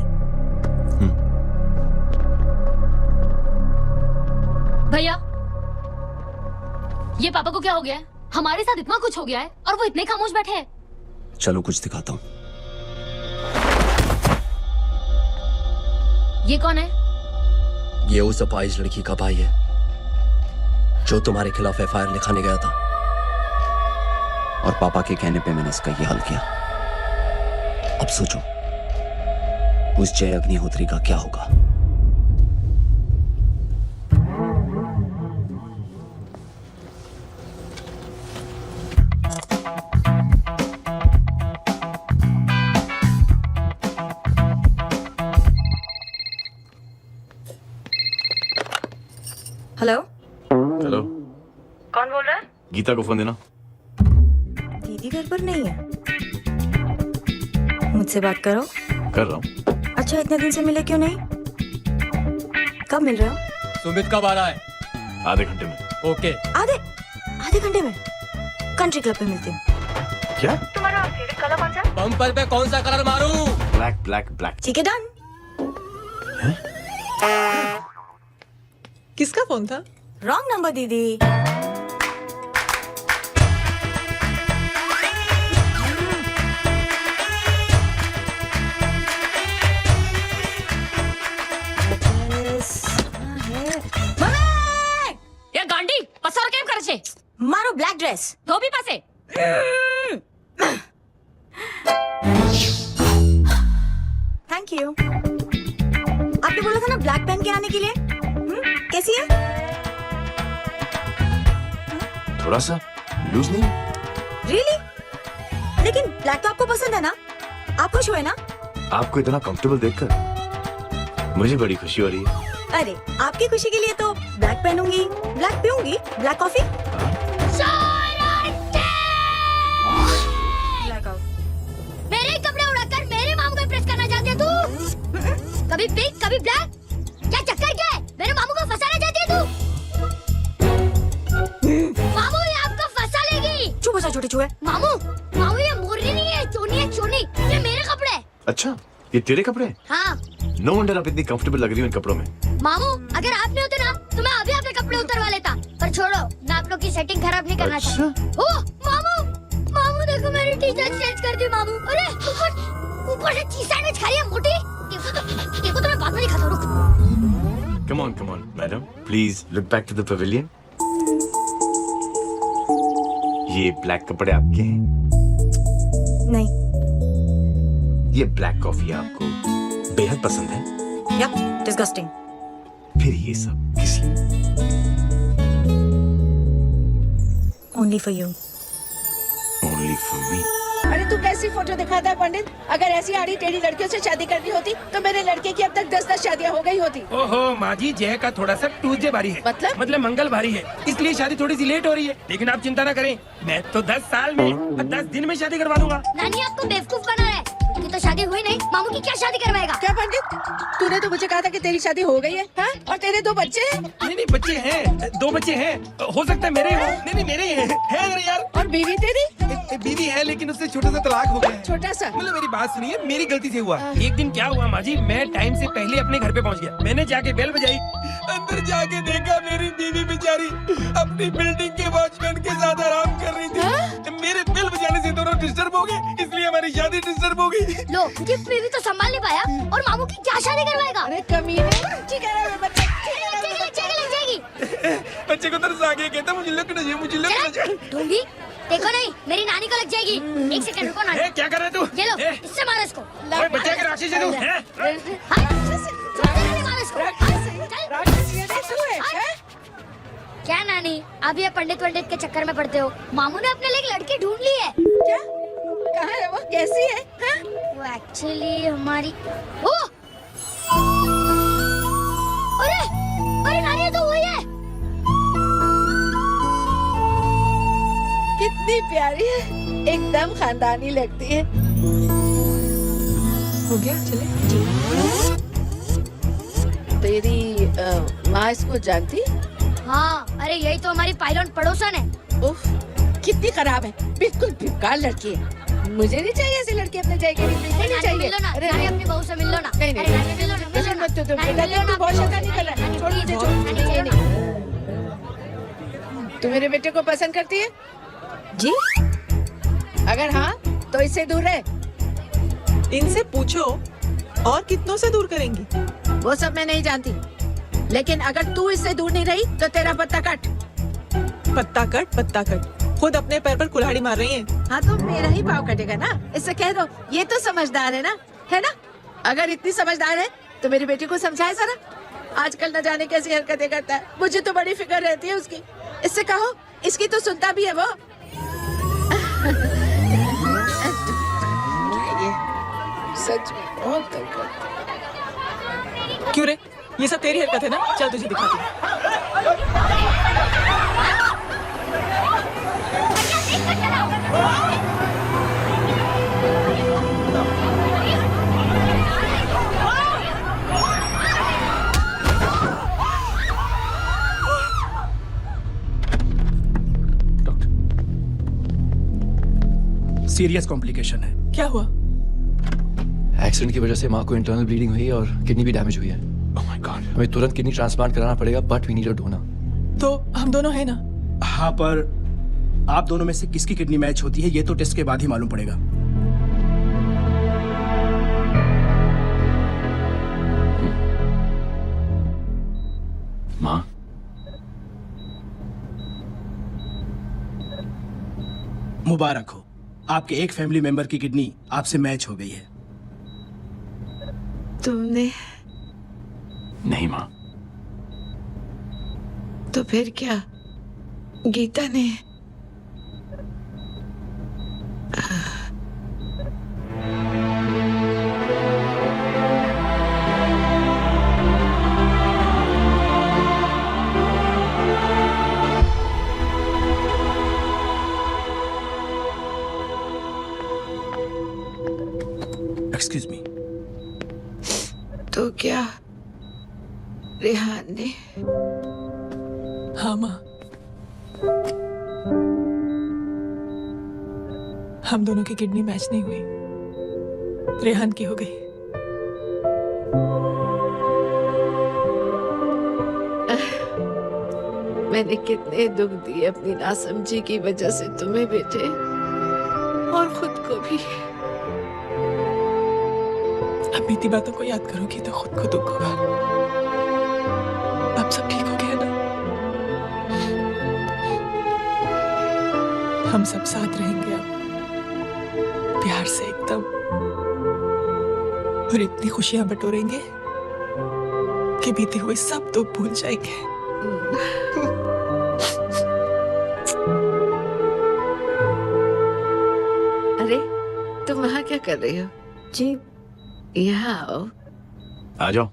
भैया ये पापा को क्या हो गया है? हमारे साथ इतना कुछ हो गया है और वो इतने खामोश बैठे हैं। चलो कुछ दिखाता हूं। ये कौन है? ये उस अपाहिज लड़की का भाई है जो तुम्हारे खिलाफ एफआईआर लिखाने गया था, और पापा के कहने पे मैंने इसका ये हल किया। अब सोचो उस जय अग्निहोत्री का क्या होगा। हेलो, हेलो, कौन बोल रहा है? गीता को फोन देना। दीदी घर पर नहीं है। मुझसे बात करो। कर रहा हूँ। अच्छा इतने दिन से मिले क्यों नहीं? कब मिल रहे हो? सुमित कब आ रहा है? आधे घंटे में। ओके। आधे घंटे में कंट्री क्लब पे मिलती हूँ। क्या? तुम्हारा फेवरेट कलर कौन सा है? बम्पर पे कौन सा कलर मारूं? Black black black. ठीक है डन। किसका फोन था? रॉन्ग नंबर दीदी। ये गांडी पसार केम करे छे? मारो ब्लैक ड्रेस धोबी पासे। Thank you. आपने बोला था ना ब्लैक पेन के आने के लिए। कैसी है? थोड़ा सा लूज नहीं? रियली? लेकिन ब्लैक तो आपको पसंद है ना? आप खुश हुए ना? आपको इतना कंफर्टेबल देखकर मुझे बड़ी खुशी हो रही है। अरे आपकी खुशी के लिए तो ब्लैक पहनूंगी, ब्लैक पीऊंगी, ब्लैक कॉफी। मेरे कपड़े उड़ाकर मेरे मामू को प्रेस करना चाहती है तू? कभी पिंक कभी ब्लैक, क्या चक्कर क्या है? मेरे मामू को फंसाना चाहती है तू? मामू ये आपको फंसा लेगी। चुप हो जा छोटे चूहे। मामू, मामू ये मोरनी नहीं है, चोनी है चोनी। ये मेरे कपड़े हैं। अच्छा, ये तेरे कपड़े हैं? हाँ नो वंडर आप इतनी कंफर्टेबल लग रही हो इन कपड़ों में। मामू, अगर आप नहीं होते ना तो मैं अभी आपके कपड़े उतरवा लेता। पर छोड़ो, मैं आप लोग की सेटिंग खराब नहीं करना चाहता। ओह मामू, मामू देखो मेरी टी शर्ट चेंज कर दी मामू। अरे ऊपर से चीज सैंडविच खा रही है मोटी। देखो तो मैं बाद में दिखाता हूँ, रुक। Come on madam, please look back to the pavilion. ये ब्लैक कपड़े आपके हैं? नहीं। ये ब्लैक कॉफी आपको बेहद पसंद है? या डिस्गस्टिंग। फिर ये सब किस लिए? Only for you. Only for me. अरे तू कैसी फोटो दिखाता है पंडित? अगर ऐसी आड़ी टेढ़ी लड़कियों से शादी करनी होती तो मेरे लड़के की अब तक 10 शादियां हो गई होती। ओहो माँ जी, जय का थोड़ा सा ट्यूसडे भारी है। मतलब मंगल भारी है, इसलिए शादी थोड़ी सी लेट हो रही है। लेकिन आप चिंता ना करें, मैं तो 10 साल में और 10 दिन में शादी करवा दूंगा। नानी आपको बेवकूफ बना रहा है। की तो शादी हुई नहीं, मामू की क्या शादी करवाएगा? क्या पंडित, तूने तो मुझे कहा था कि तेरी शादी हो गई है, हाँ? और तेरे 2 बच्चे हैं? नहीं बच्चे हैं, 2 बच्चे हैं। हो सकता है मेरे हो। नहीं मेरे ही है यार। और बीवी तेरी? बीवी है लेकिन उससे छोटा सा तलाक हो गया है। छोटा सा? मतलब मेरी बात सुनिए, मेरी गलती से हुआ। एक दिन क्या हुआ माँ जी, मैं टाइम से पहले अपने घर पे पहुँच गया। मैंने जाके बेल बजाई, अंदर जाके देखा मेरी बीवी बेचारी अपनी बिल्डिंग के वॉचमैन के साथ आराम कर रही थी। मेरे बेल बजाने से दोनों डिस्टर्ब हो गए, इसलिए हमारी शादी डिस्टर्ब हो गई। लो, गिफ्ट बीवी तो संभाल नहीं पाया और मामू की क्या शादी करवाएगा? अरे कमीने, ठीक है बच्चे लग जाएगी। बच्चे को तरस आ गया, कहता मुझे लगना चाहिए, मुझे लगना चाहिए। ढूंढी देखो नहीं, मेरी नानी को लग जाएगी। 1 सेकंड रुको नानी। क्या कर रहे तू? ये लो, इससे मारो इसको। ओए बच्चे के राक्षस है तू, हैं? मारो इसको। क्या नानी, अब ये पंडित के चक्कर में पड़ते हो? मामू ने अपने लिए एक लड़की ढूंढ ली है। क्या? कहाँ है वो? कैसी है? हाँ? वो एक्चुअली हमारी अरे नानी, ये तो वही है। कितनी प्यारी है, एकदम खानदानी लगती है। हो गया, चले। तेरी माँ इसको जानती? हाँ, अरे यही तो हमारी पायलट पड़ोसन है। उफ, कितनी खराब है, बिल्कुल बेकार लड़की है। मुझे नहीं चाहिए ऐसी लड़की अपने जाएगी, नहीं चाहिए। मिलो ना, नानी अपनी बहू से मिल लो ना। नहीं मत तू बहुत शैतानी कर रहा है। छोड़ मुझे, छोड़। तू मेरे बेटे को पसंद करती है? जी? अगर हाँ तो इससे दूर रहे। इनसे पूछो, और कितनों से दूर करेंगी? वो सब मैं नहीं जानती, लेकिन अगर तू इससे दूर नहीं रही तो तेरा पत्ता कट। पत्ता कट खुद अपने पैर पर कुल्हाड़ी मार रही हैं। हाँ तो मेरा ही पाँव कटेगा ना, इससे कह दो। ये तो समझदार है ना? अगर इतनी समझदार है तो मेरी बेटी को समझाए जरा। आजकल न जाने कैसी हरकतें करता है, मुझे तो बड़ी फिक्र रहती है उसकी। इससे कहो, इसकी तो सुनता भी है वो। सच में बहुत तंग करता है। क्यों रे, ये सब तेरी हरकत है ना? चल तुझे दिखाती हूँ। सीरियस कॉम्प्लिकेशन है। क्या हुआ? एक्सीडेंट की वजह से माँ को इंटरनल ब्लीडिंग हुई है और किडनी भी डैमेज हुई है। Oh my god. हमें तुरंत किडनी ट्रांसप्लांट कराना पड़ेगा, but we need a donor. तो हम दोनों हैं ना? हाँ, पर आप दोनों में से किसकी किडनी मैच होती है ये तो टेस्ट के बाद ही मालूम पड़ेगा। माँ, मुबारक हो, आपके एक फैमिली मेंबर की किडनी आपसे मैच हो गई है। तुमने? नहीं माँ। तो फिर क्या? गीता ने? Excuse me. तो क्या रेहान ने? हाँ माँ, हम दोनों की किडनी मैच नहीं हुई। रेहान की हो गई। मैंने कितने दुख दिए अपनी नासमझी की वजह से तुम्हें बेटे, और खुद को भी। अब बीती बातों को याद करोगी तो खुद को दुख होगा। अब सब ठीक हो गया ना? हम सब साथ रहेंगे अब, प्यार से एकदम, और इतनी खुशियां बटोरेंगे कि बीते हुए सब दुख भूल जाएंगे। अरे तुम वहाँ क्या कर रही हो? जी यहाँ आओ। आ जाओ।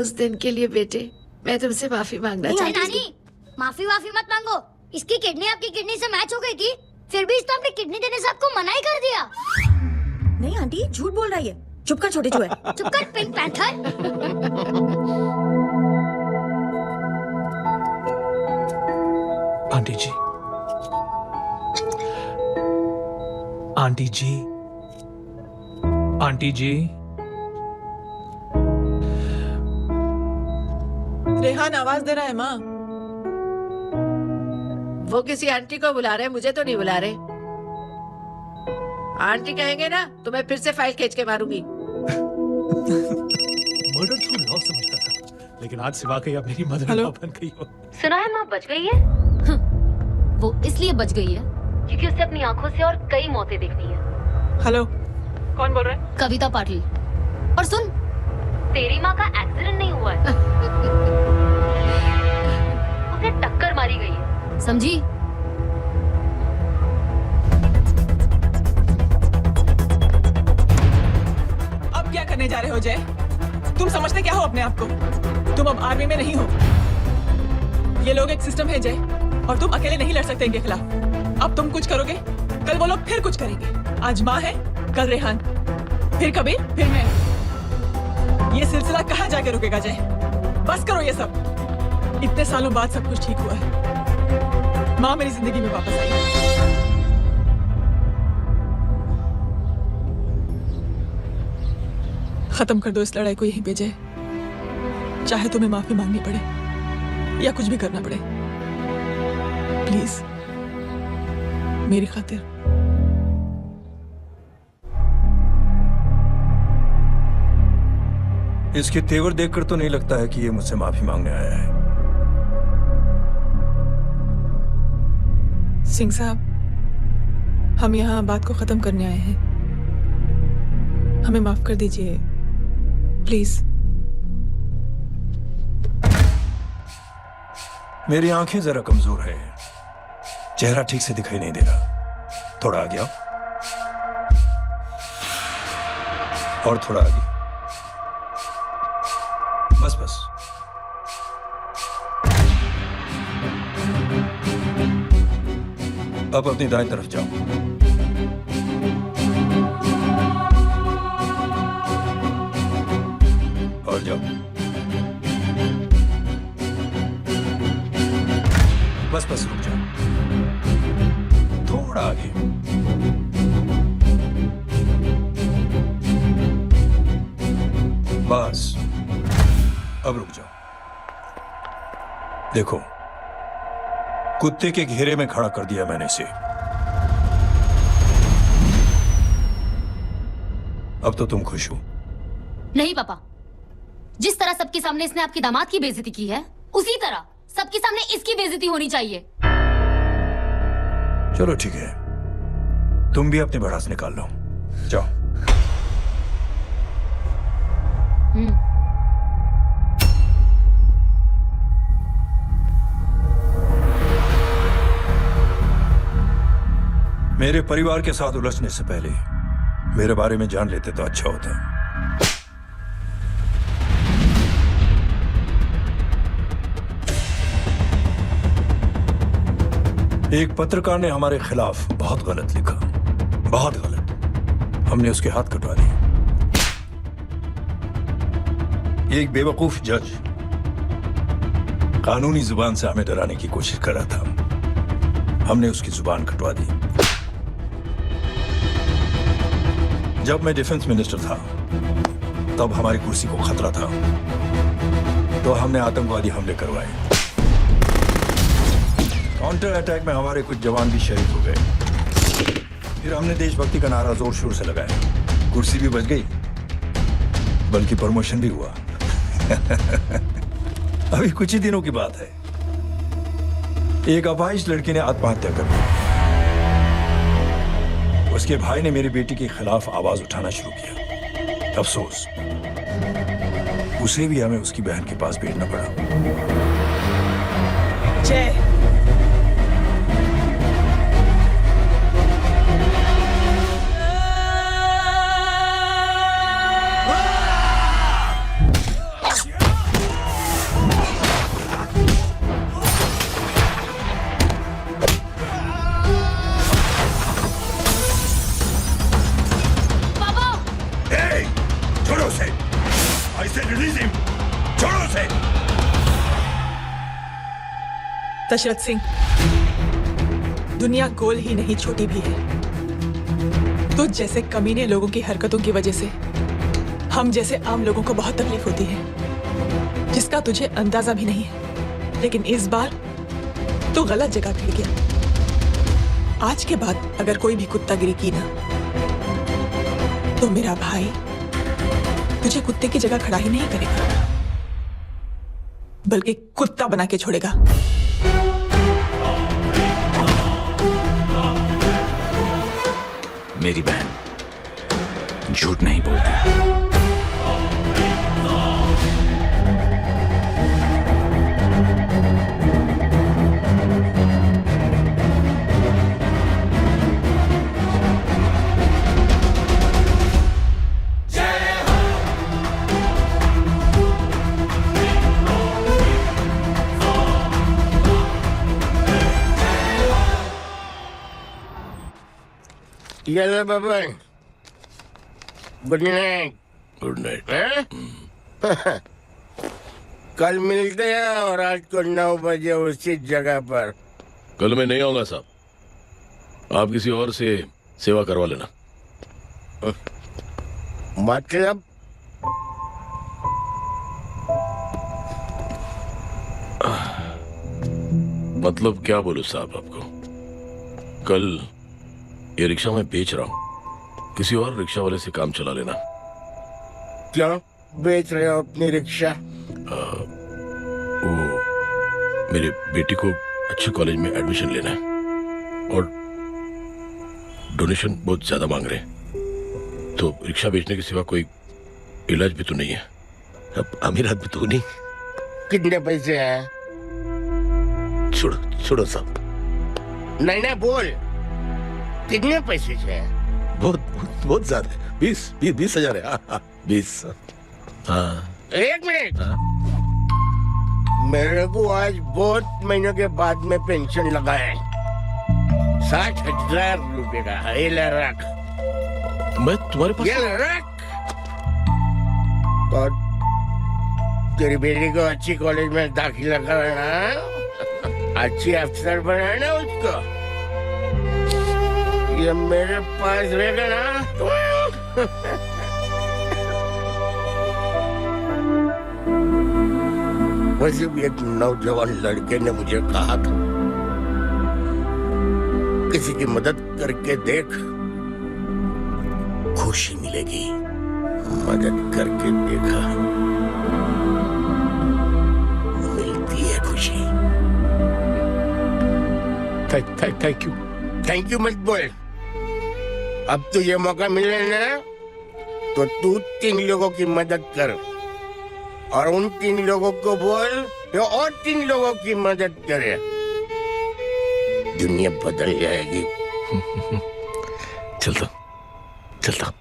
उस दिन के लिए बेटे मैं तुमसे माफी मांगना नहीं चाहती हूँ। नानी, माफी मत मांगो। इसकी किडनी आपकी किडनी से मैच हो गई थी, फिर भी इसने अपनी किडनी देने से आपको मना ही कर दिया। नहीं आंटी, झूठ बोल रही है। चुप कर छोटे चूहे। चुप कर पिंक पैंथर। आंटी जी, आंटी जी, आंटी जी। रेहान आवाज दे रहा है माँ। वो किसी आंटी को बुला रहे हैं, मुझे तो नहीं बुला रहे। आंटी कहेंगे ना तो मैं फिर से फाइल खींच के मारूंगी। मर्डर थ्रू लॉ समझता था, लेकिन आज से वाकई आप मेरी मदर इन लॉ बन गई हो। सुना है माँ बच गई है। वो इसलिए बच गई है क्योंकि उसे अपनी आंखों से और कई मौतें देखनी है। हेलो, कौन बोल रहा है? कविता पाटिल। और सुन, तेरी माँ का एक्सीडेंट नहीं हुआ है, उसे टक्कर मारी गई है, समझी? अब क्या करने जा रहे हो जय? तुम समझते क्या हो अपने आप को? तुम अब आर्मी में नहीं हो। ये लोग एक सिस्टम है जय, और तुम अकेले नहीं लड़ सकते इनके खिलाफ। अब तुम कुछ करोगे, कल वो लोग फिर कुछ करेंगे। आज माँ है, कल रेहान, फिर कबीर, फिर मैं। ये सिलसिला कहाँ जाके रुकेगा जय? बस करो ये सब। इतने सालों बाद सब कुछ ठीक हुआ है। माँ मेरी जिंदगी में वापस आई है। खत्म कर दो इस लड़ाई को यहीं पे जय। चाहे तुम्हें माफी मांगनी पड़े या कुछ भी करना पड़े, प्लीज मेरी खातिर। इसके तेवर देखकर तो नहीं लगता है कि ये मुझसे माफी मांगने आया है। सिंह साहब, हम यहाँ बात को खत्म करने आए हैं। हमें माफ कर दीजिए प्लीज। मेरी आंखें जरा कमजोर है, चेहरा ठीक से दिखाई नहीं दे रहा। थोड़ा आगे आओ, और थोड़ा आगे। बस बस। अब अपनी दाएं तरफ जाओ। और जाओ। बस बस रुक जाओ, थोड़ा आगे। बस अब रुक जाओ। देखो, कुत्ते के घेरे में खड़ा कर दिया मैंने इसे। अब तो तुम खुश हो? नहीं पापा, जिस तरह सबके सामने इसने आपकी दामाद की बेइज्जती की है, उसी तरह सबके सामने इसकी बेइज्जती होनी चाहिए। चलो ठीक है, तुम भी अपनी भड़ास निकाल लो। जाओ। मेरे परिवार के साथ उलझने से पहले मेरे बारे में जान लेते तो अच्छा होता। एक पत्रकार ने हमारे खिलाफ बहुत गलत लिखा, बहुत गलत। हमने उसके हाथ कटवा दिए। एक बेवकूफ जज कानूनी जुबान से हमें डराने की कोशिश कर रहा था, हमने उसकी जुबान कटवा दी। जब मैं डिफेंस मिनिस्टर था तब हमारी कुर्सी को खतरा था, तो हमने आतंकवादी हमले करवाए। काउंटर अटैक में हमारे कुछ जवान भी शहीद हो गए। फिर हमने देशभक्ति का नारा जोर शोर से लगाया। कुर्सी भी बच गई, बल्कि प्रमोशन भी हुआ। अभी कुछ ही दिनों की बात है, एक अपाहिज लड़की ने आत्महत्या कर ली। उसके भाई ने मेरी बेटी के खिलाफ आवाज उठाना शुरू किया। अफसोस, उसे भी हमें उसकी बहन के पास भेजना पड़ा। जय, छोड़ो उसे! I said release him! छोड़ो उसे! दशरथ सिंह, दुनिया गोल ही नहीं छोटी भी है। तो जैसे कमीने लोगों की हरकतों की वजह से हम जैसे आम लोगों को बहुत तकलीफ होती है, जिसका तुझे अंदाजा भी नहीं है। लेकिन इस बार तो गलत जगह भिड़ गया। आज के बाद अगर कोई भी कुत्तागिरी की ना, तो मेरा भाई तुझे कुत्ते की जगह खड़ा ही नहीं करेगा, बल्कि कुत्ता बना के छोड़ेगा। मेरी बहन झूठ नहीं बोलती। चलो बाबा, गुड नाइट। Good night. कल मिलते हैं और आज को 9 बजे उसी जगह पर। कल मैं नहीं आऊंगा साहब, आप किसी और से सेवा करवा लेना। मतलब? मतलब क्या बोलूं साहब आपको, कल ये रिक्शा मैं बेच रहा हूँ, किसी और रिक्शा वाले से काम चला लेना। क्या बेच रहे हो अपनी रिक्शा? वो मेरे बेटी को अच्छे कॉलेज में एडमिशन लेना है और डोनेशन बहुत ज्यादा मांग रहे हैं, तो रिक्शा बेचने के सिवा कोई इलाज भी तो नहीं है। अब अमीर आदमी तो नहीं। कितने पैसे हैं? छोड़ो छोड़ो साहब। नहीं नहीं बोल, कितने पैसे हैं? बहुत बहुत बहुत ज्यादा है। 20,000 है। 20। हाँ। एक मिनट। मेरे को आज बहुत महीनों के बाद में पेंशन लगा है, 60,000 रुपए का। ये ले रख। मैं तुम्हारे पास? ये ले रख। और तेरी बेटी को अच्छी कॉलेज में दाखिला कराना, अच्छी अफसर बनाना उसको। ये मेरे पास रहेगा ना तो वैसे भी एक नौजवान लड़के ने मुझे कहा था, किसी की मदद करके देख, खुशी मिलेगी। मदद करके देखा, मिलती है खुशी। थैंक यू मत बोल। अब तुझे मौका मिले ना, तो तू 3 लोगों की मदद कर और उन 3 लोगों को बोल जो और 3 लोगों की मदद करे। दुनिया बदल जाएगी। चलता चलता।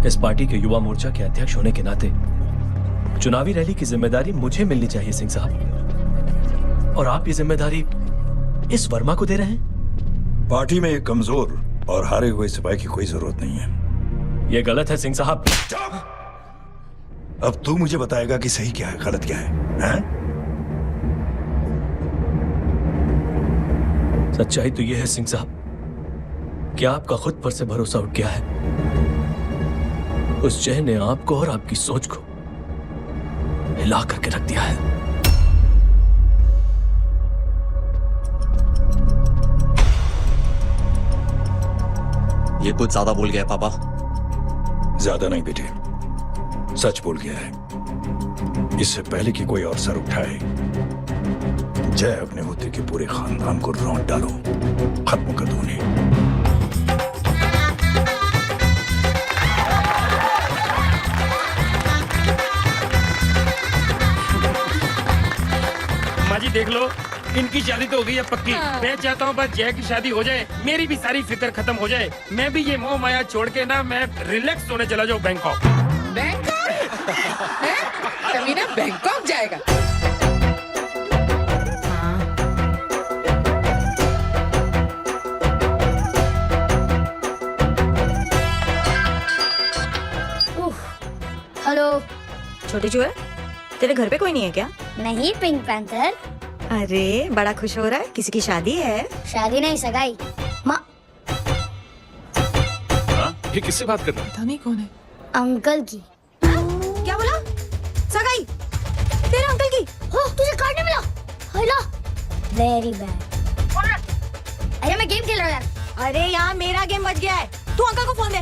इस पार्टी के युवा मोर्चा के अध्यक्ष होने के नाते चुनावी रैली की जिम्मेदारी मुझे मिलनी चाहिए सिंह साहब, और आप ये जिम्मेदारी इस वर्मा को दे रहे हैं। पार्टी में एक कमजोर और हारे हुए सिपाही की कोई जरूरत नहीं है। ये गलत है सिंह साहब। अब तू मुझे बताएगा कि सही क्या है, गलत क्या है, हैं? सच्चाई तो यह है सिंह साहब कि आपका खुद पर से भरोसा उठ गया है उस जय ने आपको और आपकी सोच को हिला करके रख दिया है। ये कुछ ज्यादा बोल गया पापा। ज्यादा नहीं बेटे, सच बोल गया है। इससे पहले कि कोई और सर उठाए, जय अग्निहोत्री के पूरे खानदान को रौंद डालो, खत्म कर दो उन्हें। माँ जी देख लो, इनकी शादी तो हो गई है पक्की। मैं चाहता हूँ बस जय की शादी हो जाए, मेरी भी सारी फिक्र खत्म हो जाए। मैं भी ये मोह माया छोड़ के ना मैं रिलैक्स होने चला जाऊँ बैंकॉक। बैंकॉक? तमीना बैंकॉक जाएगा? हेलो। छोटे चूहे, तेरे घर पे कोई नहीं है क्या? नहीं पिंक पैंथर। अरे बड़ा खुश हो रहा है, किसी की शादी है? शादी नहीं, सगाई। माँ ये किससे बात कर रहा है? पता नहीं कौन है। अंकल की। क्या बोला? सगाई? तेरे अंकल की? हो, तुझे कार्ड नहीं मिला? हेलो। Very bad. अरे मैं गेम खेल रहा हूँ यार। अरे यार मेरा गेम बच गया है, तू अंकल को फोन दे।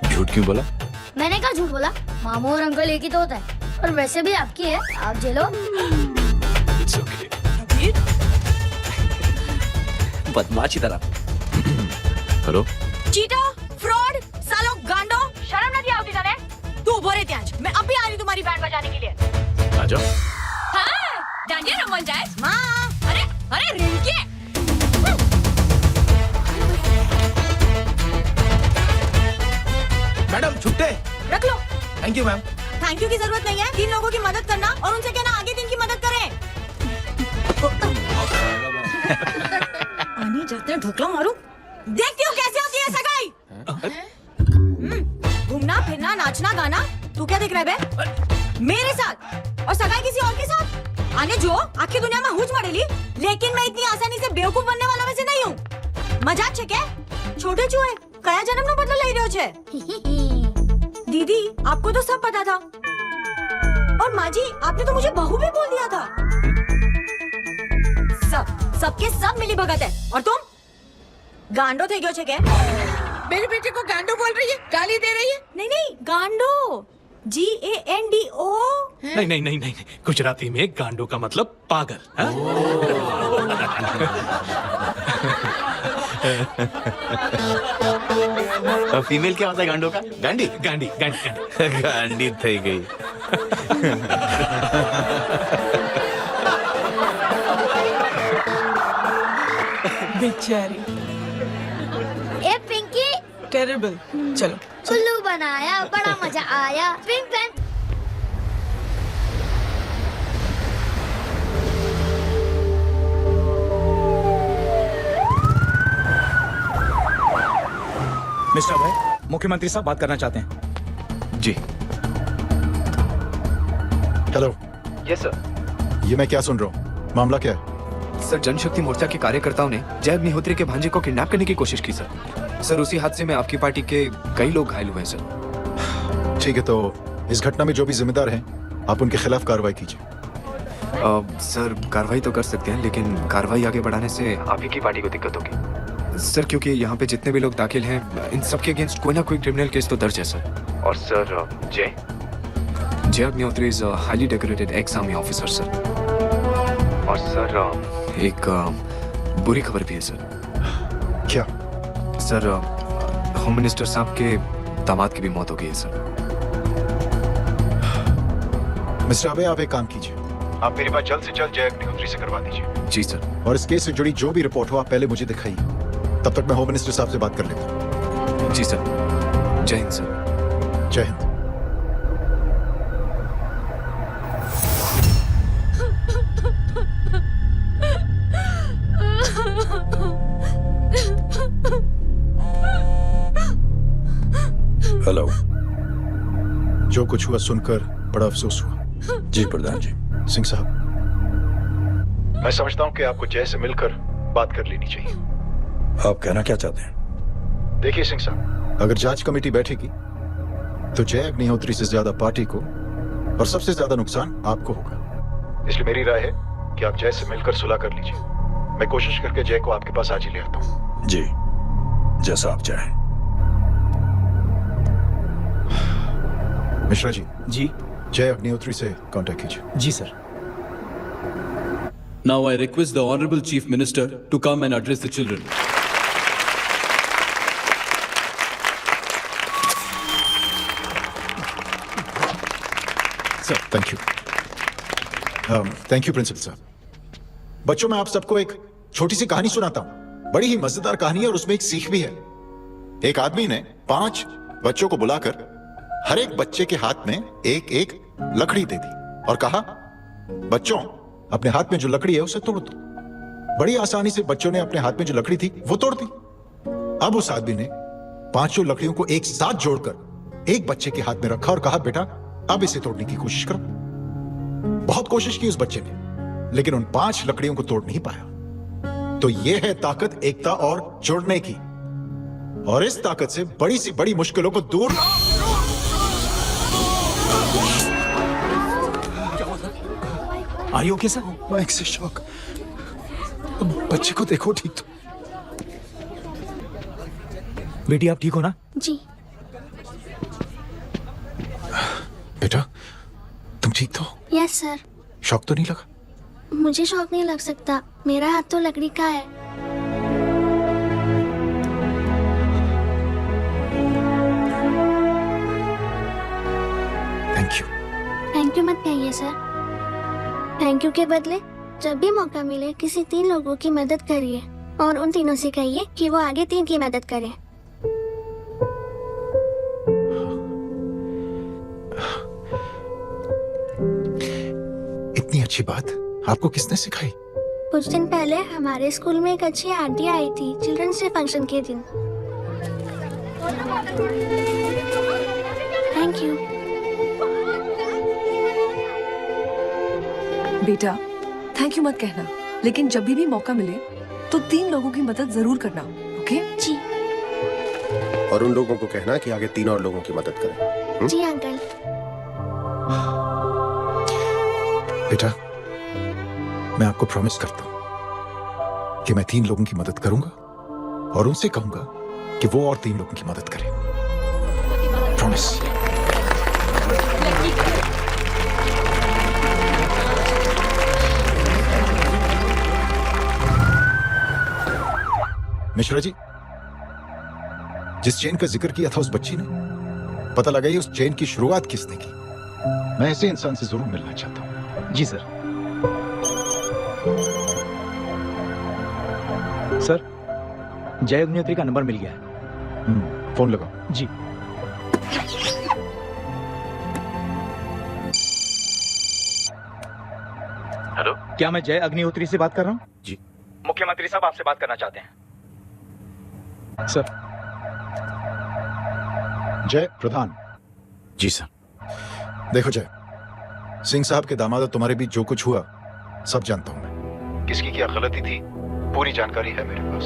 झूठ क्यों बोला? मैंने कहा झूठ बोला? मामू और अंकल एक ही तो होता है, और वैसे भी आपकी है, आप झेलो। बदमाशी तरह। हेलो। चीटा, फ्रॉड, सालो गांडो, शर्म नहीं आती तने? तू बोरे त्याज, मैं अभी आ रही तुम्हारी बैंड बजाने के लिए। आ जाओ। हाँ, डांडिया रमन जाए। माँ। अरे अरे रिंकी। मैडम छुट्टे। रख लो। Thank you ma'am. Thank you की जरूरत नहीं है, 3 लोगों की मदद करना और उनसे कहना आगे दिन की मदद करें। आने जाते ढोकला मारू, देखती हूँ कैसे होती है सगाई। घूमना फिरना नाचना गाना, तू क्या देख रहा है बे? मेरे साथ और सगाई किसी और के साथ? आने जो आखिर दुनिया में हुज मरेली, लेकिन मैं इतनी आसानी से बेवकूफ बनने वालों में से नहीं हूँ। मजाक छे क्या? छोटे चूहे कया जन्म नो बदलो लई रह्यो छे। दीदी आपको तो सब पता था, और माँ जी आपने तो मुझे बहू भी बोल दिया था। सबके सब मिली भगत है, और तुम गांडो थे क्यों छे क्या? मेरे बेटे को गांडो बोल रही है, गाली दे रही है? नहीं नहीं, गांडो, GANDO। नहीं नहीं नहीं नहीं, गुजराती में गांडो का मतलब पागल। फीमेल क्या होता है गांडो का? गांडी। गांडी गांडी गांडी थई गई। बेचारी। ए पिंकी। टेरिबल। चलो। उल्लू बनाया, बड़ा मजा आया। Pink panther. मिस्टर भाई, मुख्यमंत्री साहब बात करना चाहते हैं। जी। हेलो। Yes sir. ये मैं क्या सुन रहा हूँ? मामला क्या है? सर जनशक्ति मोर्चा के कार्यकर्ताओं ने जय अग्निहोत्री के भांजे को किडनैप करने की कोशिश की सर। उसी हादसे में आपकी पार्टी के कई लोग घायल हुए हैं सर। ठीक है, तो इस घटना में जो भी जिम्मेदार हैं, आप उनके खिलाफ कार्रवाई कीजिए। सर कार्रवाई तो कर सकते हैं, लेकिन कार्रवाई आगे बढ़ाने से आप ही की पार्टी को दिक्कत होगी सर, क्योंकि यहाँ पे जितने भी लोग दाखिल हैं इन सब के अगेंस्ट कोई ना कोई क्रिमिनल केस तो दर्ज है सर। और सर जय Agnihotri is highly decorated ex army officer sir. और सर एक बुरी खबर भी है सर। क्या? सर होम मिनिस्टर साहब के दामाद की भी मौत हो गई है सर। मिस्टर अबे, आप एक काम कीजिए, आप मेरे पास जल्द से जल्द जय अग्निहोत्री से करवा दीजिए। जी सर। और इस केस से जुड़ी जो भी रिपोर्ट हो आप पहले मुझे दिखाइए, तब तक मैं होम मिनिस्टर साहब से बात कर लेता हूँ। जी सर। जय हिंद सर। जय हिंद। हेलो। जो कुछ हुआ सुनकर बड़ा अफसोस हुआ। जी प्रधान जी। सिंह साहब, मैं समझता हूँ कि आपको जय से मिलकर बात कर लेनी चाहिए। आप कहना क्या चाहते हैं? देखिए सिंह साहब, अगर जांच कमेटी बैठेगी तो जय अग्निहोत्री से ज्यादा पार्टी को और सबसे ज्यादा नुकसान आपको होगा। इसलिए मेरी राय है कि आप जय से मिलकर सुलह कर लीजिए। मैं कोशिश करके जय को आपके पास आज ही ले आता हूँ। जी, जैसा आप चाहें। मिश्रा जी, जय अग्निहोत्री से कांटेक्ट कीजिए। जी sir. Now I request the Honorable Chief Minister to come and address the children. Sir, thank you. Thank you principal साहब। बच्चों, मैं आप सबको एक छोटी सी कहानी सुनाता हूं। बड़ी ही मजेदार कहानी है और उसमें एक सीख भी है। एक आदमी ने 5 बच्चों को बुलाकर हर एक बच्चे के हाथ में एक एक लकड़ी दे दी और कहा, बच्चों, अपने हाथ में जो लकड़ी है उसे तोड़ दो। बड़ी आसानी से बच्चों ने अपने हाथ में जो लकड़ी थी वो तोड़ दी। अब उस आदमी ने 5 लकड़ियों को एक साथ जोड़कर एक बच्चे के हाथ में रखा और कहा, बेटा, अब इसे तोड़ने की कोशिश करो। बहुत कोशिश की उस बच्चे ने, लेकिन उन 5 लकड़ियों को तोड़ नहीं पाया। तो यह है ताकत एकता और जोड़ने की, और इस ताकत से बड़ी सी बड़ी मुश्किलों को दूर। Are you okay, sir? Mic से शॉक। बच्चे को देखो ठीक तो। बेटी, आप ठीक हो ना? जी। बेटा, तुम ठीक तो? Yes sir. शॉक तो नहीं लगा? मुझे शौक नहीं लग सकता, मेरा हाथ तो लकड़ी का है। Thank you. थैंक यू मत कहिए सर। थैंक यू के बदले जब भी मौका मिले किसी 3 लोगों की मदद करिए और उन तीनों से कहिए कि वो आगे 3 की मदद करें। इतनी अच्छी बात आपको किसने सिखाई? कुछ दिन पहले हमारे स्कूल में एक अच्छी आंटी आई थी चिल्ड्रंस डे फंक्शन के दिन। Thank you. बेटा, थैंक यू मत कहना, लेकिन जब भी मौका मिले तो 3 लोगों की मदद जरूर करना, ओके? जी। और उन लोगों को कहना कि आगे 3 और लोगों की मदद करें। जी अंकल। बेटा, मैं आपको प्रॉमिस करता हूं कि मैं 3 लोगों की मदद करूंगा और उनसे कहूंगा कि वो और 3 लोगों की मदद करें। प्रॉमिस। मिश्रा जी, जिस चेन का जिक्र किया था उस बच्ची ने, पता लगाइए उस चेन की शुरुआत किसने की। मैं ऐसे इंसान से जरूर मिलना चाहता हूं। जी सर। सर, जय अग्निहोत्री का नंबर मिल गया है। फोन लगाओ। जी। हेलो, क्या मैं जय अग्निहोत्री से बात कर रहा हूँ? जी। मुख्यमंत्री साहब आपसे बात करना चाहते हैं। सर। जय प्रधान। जी सर। देखो जय, सिंह साहब के दामाद और तुम्हारे बीच जो कुछ हुआ सब जानता हूं मैं। किसकी क्या गलती थी पूरी जानकारी है मेरे पास।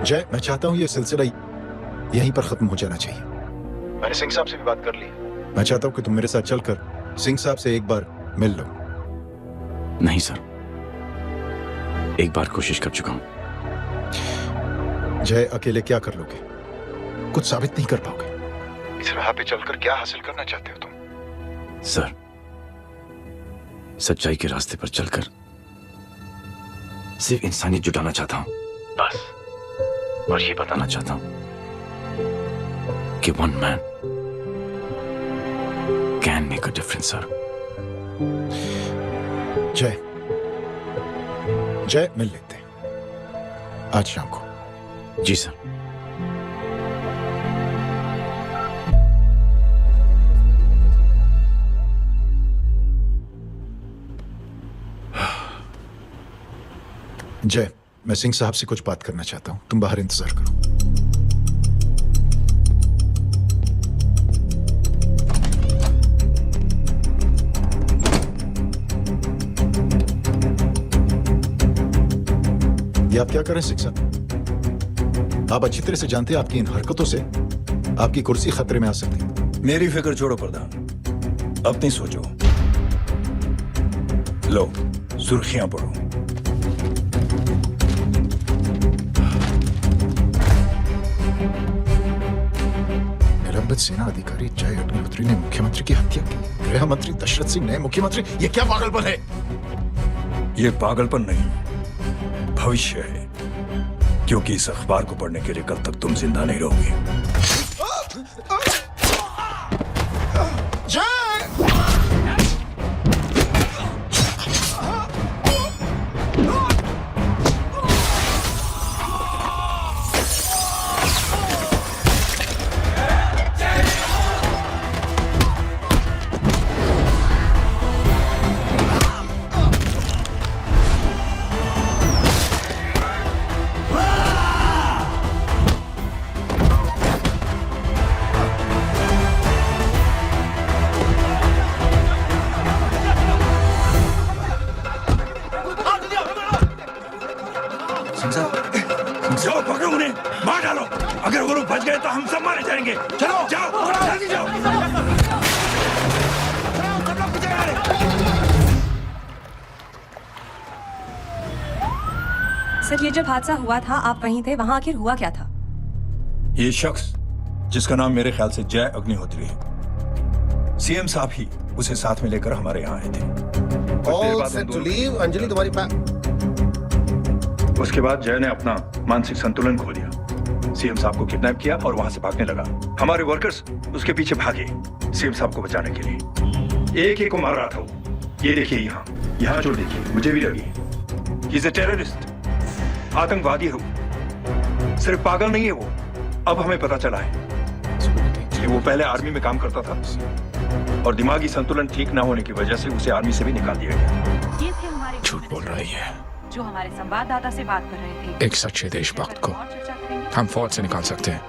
जय, मैं चाहता हूं ये सिलसिला यहीं पर खत्म हो जाना चाहिए। मैंने सिंह साहब से भी बात कर ली। मैं चाहता हूं कि तुम मेरे साथ चलकर सिंह साहब से एक बार मिल लो। नहीं सर, एक बार कोशिश कर चुका हूं। जय, अकेले क्या कर लोगे? कुछ साबित नहीं कर पाओगे। इस राह पे चलकर क्या हासिल करना चाहते हो तुम? सर, सच्चाई के रास्ते पर चलकर सिर्फ इंसानियत जुटाना चाहता हूं, बस। और ये बताना चाहता हूं कि one man can make a difference sir. जय, जय, मिल लेते हैं आज शाम को। जी सर। जय, मैं सिंह साहब से कुछ बात करना चाहता हूं, तुम बाहर इंतजार करो। ये आप क्या कर रहे हैं सिंह साहब? आप अच्छी तरह से जानते हैं आपकी इन हरकतों से आपकी कुर्सी खतरे में आ सकती है। मेरी फिक्र छोड़ो प्रधान, अपनी सोचो। लो सुर्खियां पढ़ो। निलंबित सेना अधिकारी जय अग्निहोत्री ने मुख्यमंत्री की हत्या की। गृह मंत्री दशरथ सिंह ने मुख्यमंत्री, ये क्या पागलपन है? ये पागलपन नहीं, भविष्य है, क्योंकि इस अखबार को पढ़ने के लिए कल तक तुम जिंदा नहीं रहोगे। जाओ पकड़ो उन्हें, मार डालो। अगर वो लोग बच गए तो हम सब मारे जाएंगे। चलो जाओ, जल्दी जाओ। सर, ये जब हादसा हुआ था आप वहीं थे, वहां आखिर हुआ क्या था? ये शख्स जिसका नाम मेरे ख्याल से जय अग्निहोत्री है, सीएम साहब ही उसे साथ में लेकर हमारे यहाँ आए थे। अंजलि तुम्हारी उसके बाद जय ने अपना मानसिक संतुलन खो दिया, सीएम साहब को किडनैप किया और वहां से भागने लगा। हमारे वर्कर्स उसके पीछे भागे सीएम साहब को बचाने के लिए। एक एक को मार रहा था वो। ये देखिए यहाँ जो देखिए, मुझे भी लगी ही इज अ टेररिस्ट, आतंकवादी है वो। सिर्फ पागल नहीं है वो, अब हमें पता चला है कि वो पहले आर्मी में काम करता था और दिमागी संतुलन ठीक ना होने की वजह से उसे आर्मी से भी निकाल दिया गया। ये थे हमारे झूठ बोल रही है। जो हमारे संवाददाता से बात कर रहे थे। एक सच्चे देशभक्त को हम फौज से निकाल सकते हैं,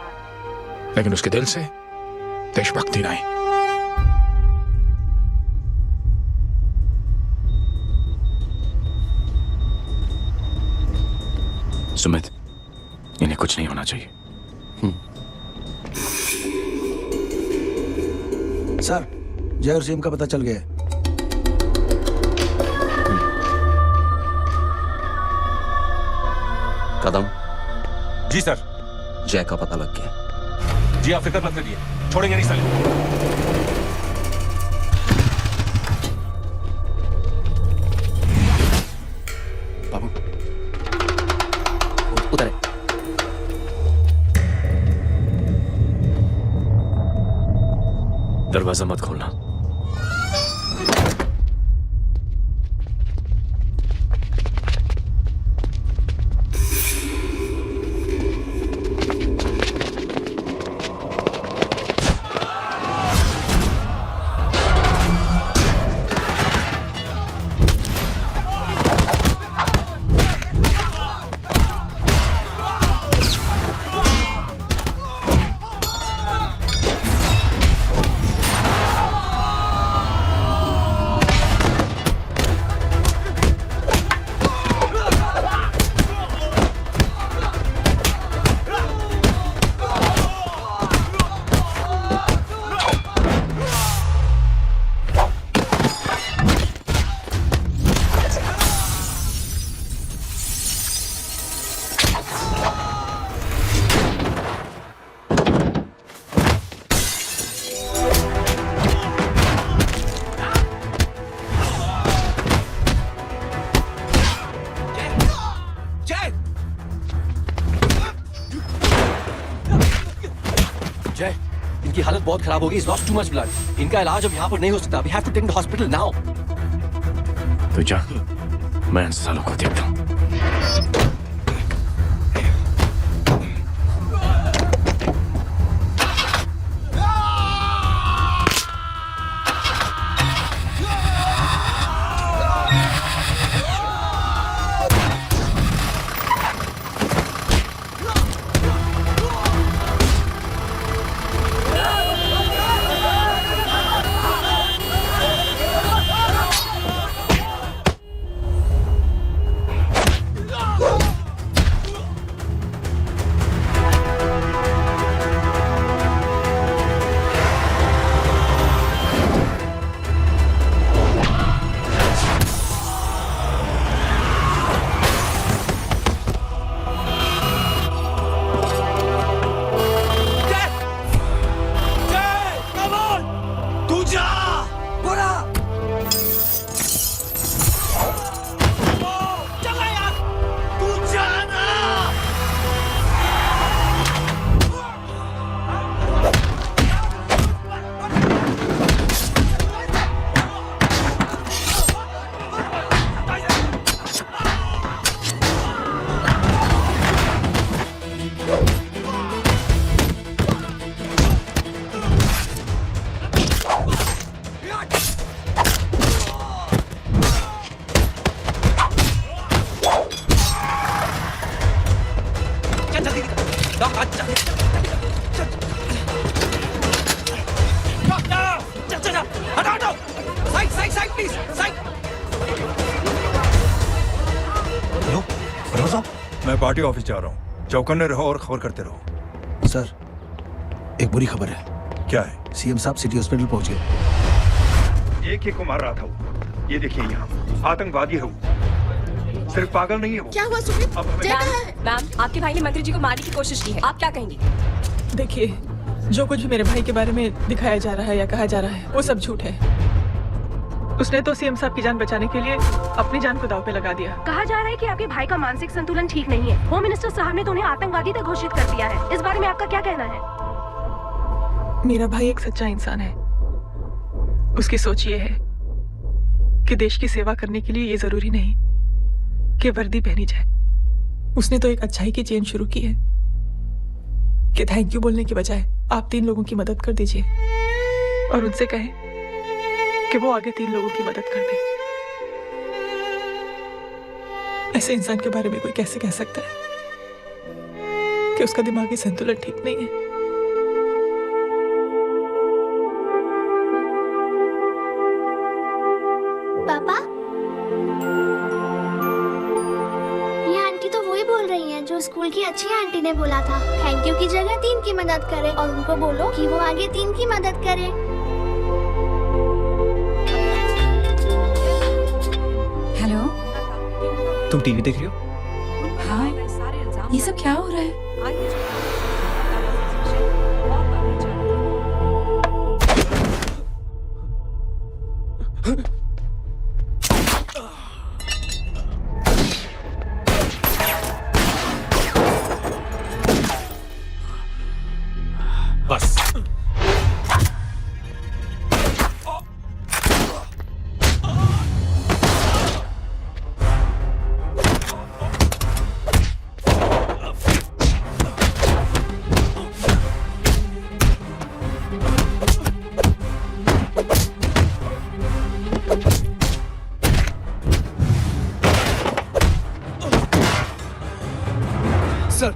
लेकिन उसके दिल से देशभक्ति नहीं। सुमित, इन्हें कुछ नहीं होना चाहिए। सर, जय और सीएम का पता चल गया है। कदम। जी सर। जय का पता लग गया। जी आप फिक्र मत करिए, छोड़ेंगे नहीं साले। बाबू उतरे। दरवाजा मत खोलना। जय, इनकी हालत बहुत खराब होगी। He's lost too much blood. इनका इलाज अब यहाँ पर नहीं हो सकता। We have to take him to hospital now. तो जा, मैं इन सालों को देखता हूँ। हटाओ side side side please side. Hello प्रधान साहब, मैं पार्टी ऑफिस जा रहा हूँ। चौकन्ने रहो और खबर करते रहो। सर, एक बुरी खबर है। क्या है? सीएम साहब सिटी हॉस्पिटल पहुंच गए। एक को मार रहा था वो। ये देखिए यहाँ आतंकवादी है वो, सिर्फ पागल नहीं है वो। क्या हुआ सुमित? जय कहाँ है? मैम, आपके भाई ने मंत्री जी को मारने की कोशिश की है, आप क्या कहेंगी? देखिए, जो कुछ भी मेरे भाई के बारे में दिखाया जा रहा है या कहा जा रहा है वो सब झूठ है। उसने तो सीएम साहब की जान बचाने के लिए अपनी जान को दांव पे लगा दिया। कहा जा रहा है कि आपके भाई का मानसिक संतुलन ठीक नहीं है। होम मिनिस्टर साहब ने तो उन्हें आतंकवादी तक घोषित कर दिया है। इस बारे में आपका क्या कहना है? मेरा भाई एक सच्चा इंसान है। उसकी सोच ये है कि देश की सेवा करने के लिए ये जरूरी नहीं कि वर्दी पहनी जाए। उसने तो एक अच्छाई की चेन शुरू की है कि थैंक यू बोलने के बजाय आप 3 लोगों की मदद कर दीजिए और उनसे कहें कि वो आगे 3 लोगों की मदद कर दे। ऐसे इंसान के बारे में कोई कैसे कह सकता है कि उसका दिमागी संतुलन ठीक नहीं है? पापा, ये आंटी तो वही बोल रही हैं जो स्कूल की अच्छी आंटी ने बोला था, थैंक यू की जगह 3 की मदद करे और उनको बोलो कि वो आगे 3 की मदद करे। हेलो, तुम टीवी देख रही हो? हाँ, ये सब क्या हो रहा है? बस सर,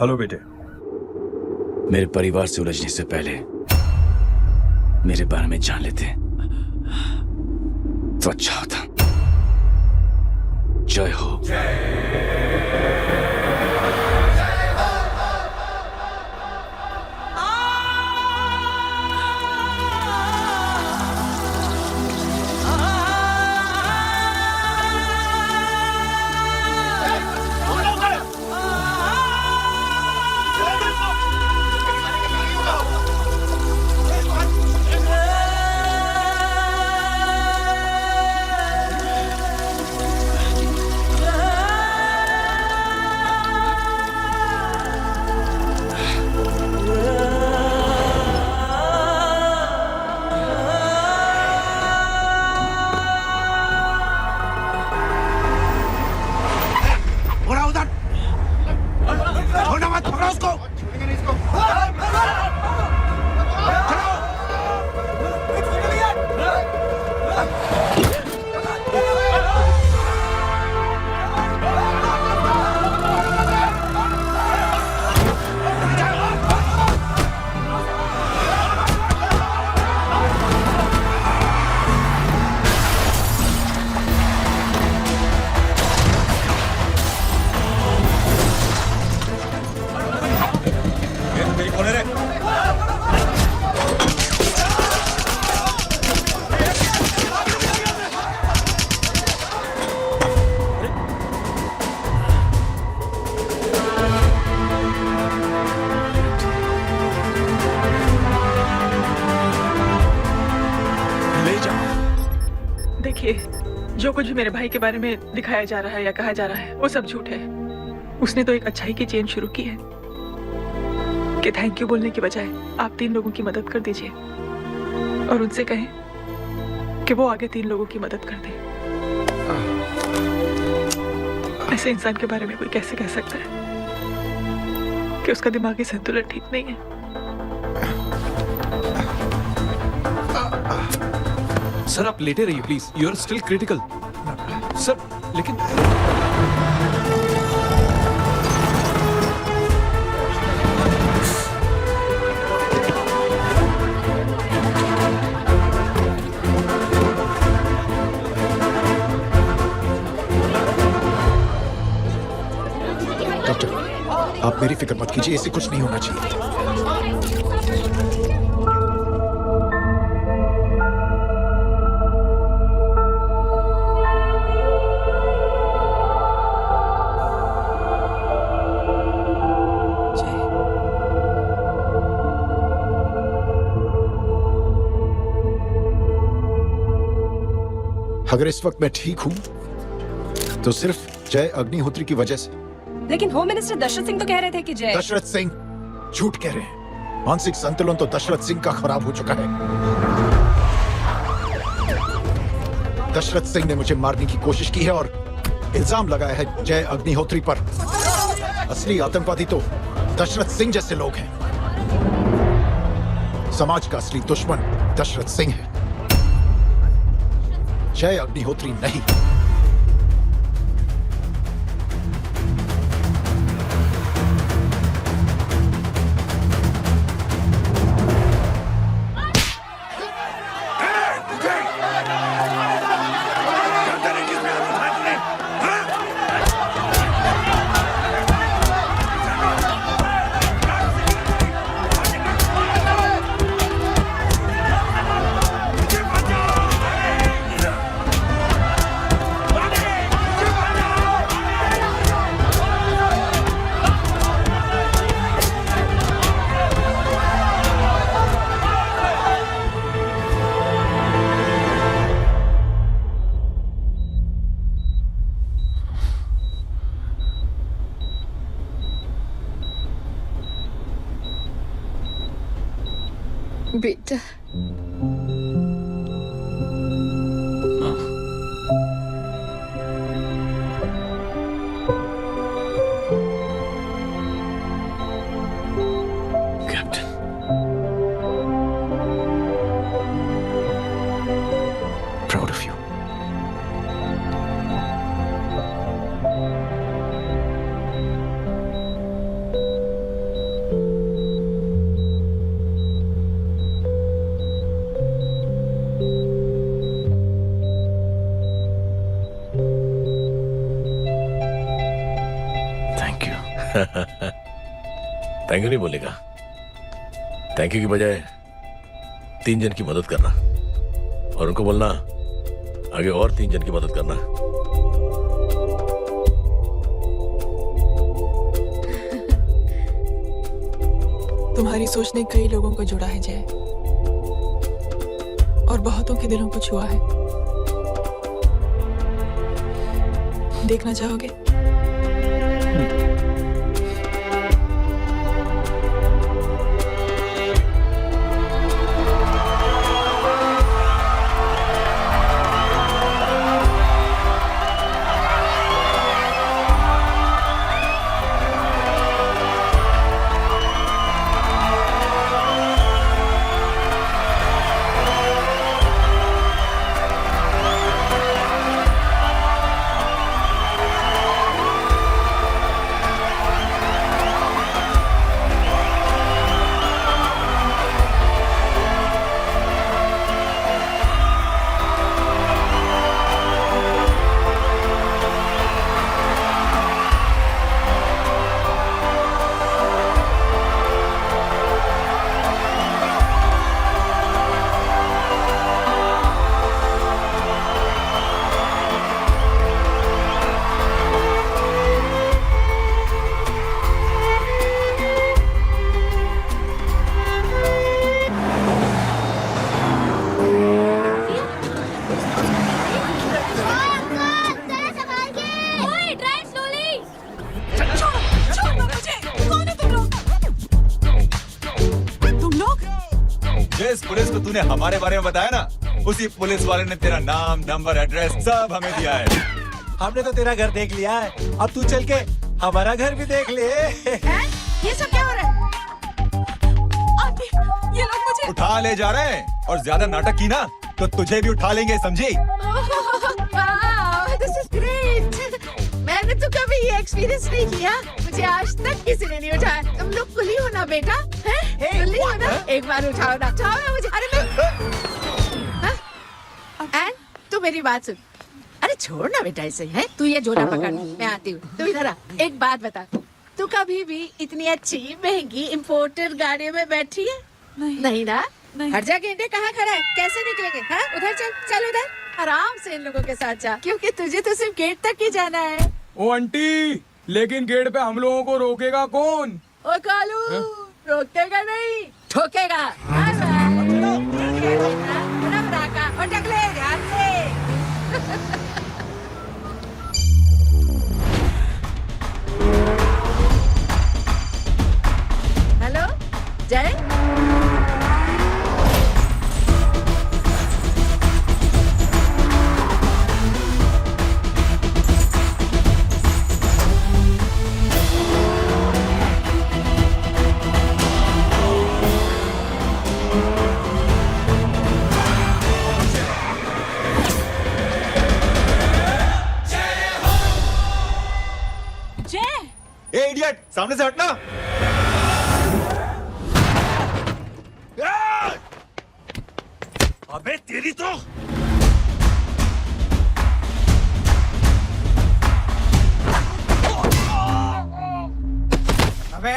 हेलो बेटे। मेरे परिवार से उलझने से पहले मेरे बारे में जान लेते तो अच्छा होता। जय हो। देखिए, जो कुछ भी मेरे भाई के बारे में दिखाया जा रहा है या कहा जा रहा है वो सब झूठ है। उसने तो एक अच्छाई की चेन शुरू की है कि थैंक यू बोलने की बजाय आप 3 लोगों की मदद कर दीजिए और उनसे कहें कि वो आगे 3 लोगों की मदद कर दे। ऐसे इंसान के बारे में कोई कैसे कह सकता है कि उसका दिमागी संतुलन ठीक नहीं है? सर आप लेटे रहिए please, you are still critical. Sir लेकिन डॉक्टर आप मेरी फिक्र मत कीजिए, इससे कुछ नहीं होना चाहिए। अगर इस वक्त मैं ठीक हूं तो सिर्फ जय अग्निहोत्री की वजह से। लेकिन होम मिनिस्टर दशरथ सिंह तो कह रहे थे कि जय। दशरथ सिंह झूठ कह रहे हैं। मानसिक संतुलन तो दशरथ सिंह का खराब हो चुका है। दशरथ सिंह ने मुझे मारने की कोशिश की है और इल्जाम लगाया है जय अग्निहोत्री पर। असली आतंकवादी तो दशरथ सिंह जैसे लोग हैं। समाज का असली दुश्मन दशरथ सिंह है, जय अग्निहोत्री नहीं। बेटा captain, proud of you. Thank you नहीं बोलेगा। थैंक यू की बजाय 3 जन की मदद करना और उनको बोलना आगे और 3 जन की मदद करना। तुम्हारी सोच ने कई लोगों को जोड़ा है जय, और बहुतों के दिलों को छुआ है। देखना चाहोगे? जिस पुलिस को तूने हमारे बारे में बताया ना, उसी पुलिस वाले ने तेरा नाम, नंबर, एड्रेस सब हमें दिया है। हमने तो तेरा घर देख लिया है, अब तू चल के हमारा घर भी देख ले। ये सब क्या हो रहा है? आंटी, ये लोग मुझे उठा ले जा रहे हैं, और ज्यादा नाटक की ना तो तुझे भी उठा लेंगे, समझी? This is great. मैंने तो कभी ये एक्सपीरियंस नहीं किया, मुझे आज तक किसी ने नहीं उठाया। तुम लोग कुली हो ना बेटा, कुली हो ना? एक बार उठाओ ना, उठाओ ना मुझे। अरे एंड तू मेरी बात सुन। अरे छोड़ ना बेटा इसे, है तू ये जोड़ा पकड़, मैं आती हूँ। तू इधर आ, एक बात बता, तू कभी भी इतनी अच्छी महंगी इम्पोर्टेड गाड़ियों में बैठी है? नहीं ना? हर जगह गेंडे कहाँ खड़ा है, कैसे निकलेंगे? हाँ उधर चल, चल उधर आराम से इन लोगों के साथ जा, क्योंकि तुझे तो सिर्फ गेट तक ही जाना है। ओ आंटी, लेकिन गेट पे हम लोगों को रोकेगा कौन? ओ कालू, रोकेगा नहीं, ठोकेगा। और टकले ध्यान से। हेलो जय, ए इडियट, सामने से हटना। अबे तेरी तो अबे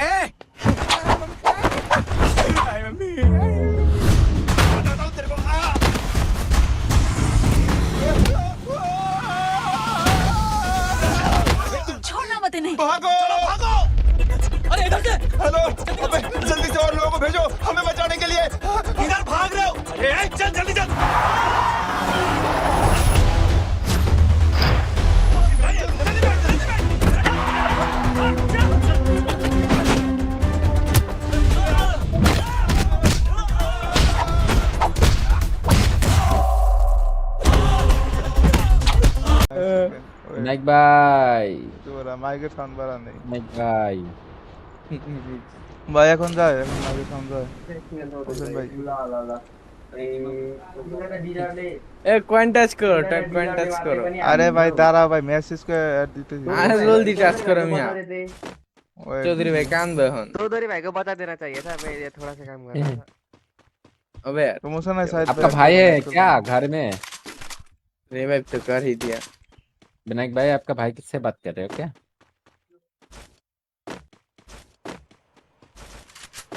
छोड़ना मत नहीं। भागो भागो। अरे इधर से। हेलो, अबे जल्दी से और लोगों को भेजो हमें बचाने के लिए। इधर भाग रहे हो? अरे चल जल्दी चल। नाइक भाई মাইকের সাউন্ড বাড়ান নেই नाइक भाई ভাই এখন যায় মাইকের সাউন্ড যায় হোসেন ভাই ए कॉइन टच करो अरे भाई दाঁড়াও भाई मैसेज को ऐड দিতেছি अरे जल्दी टच करो मियां चौधरी भाई काम दो हन चौधरी भाई को बता देना चाहिए था, मैं ये थोड़ा सा काम कर रहा था। अबे यार प्रमोशन है शायद आपका भाई है क्या घर में? रिवाइव तो कर ही दिया। विनायक भाई आपका भाई किससे बात कर रहे हो क्या?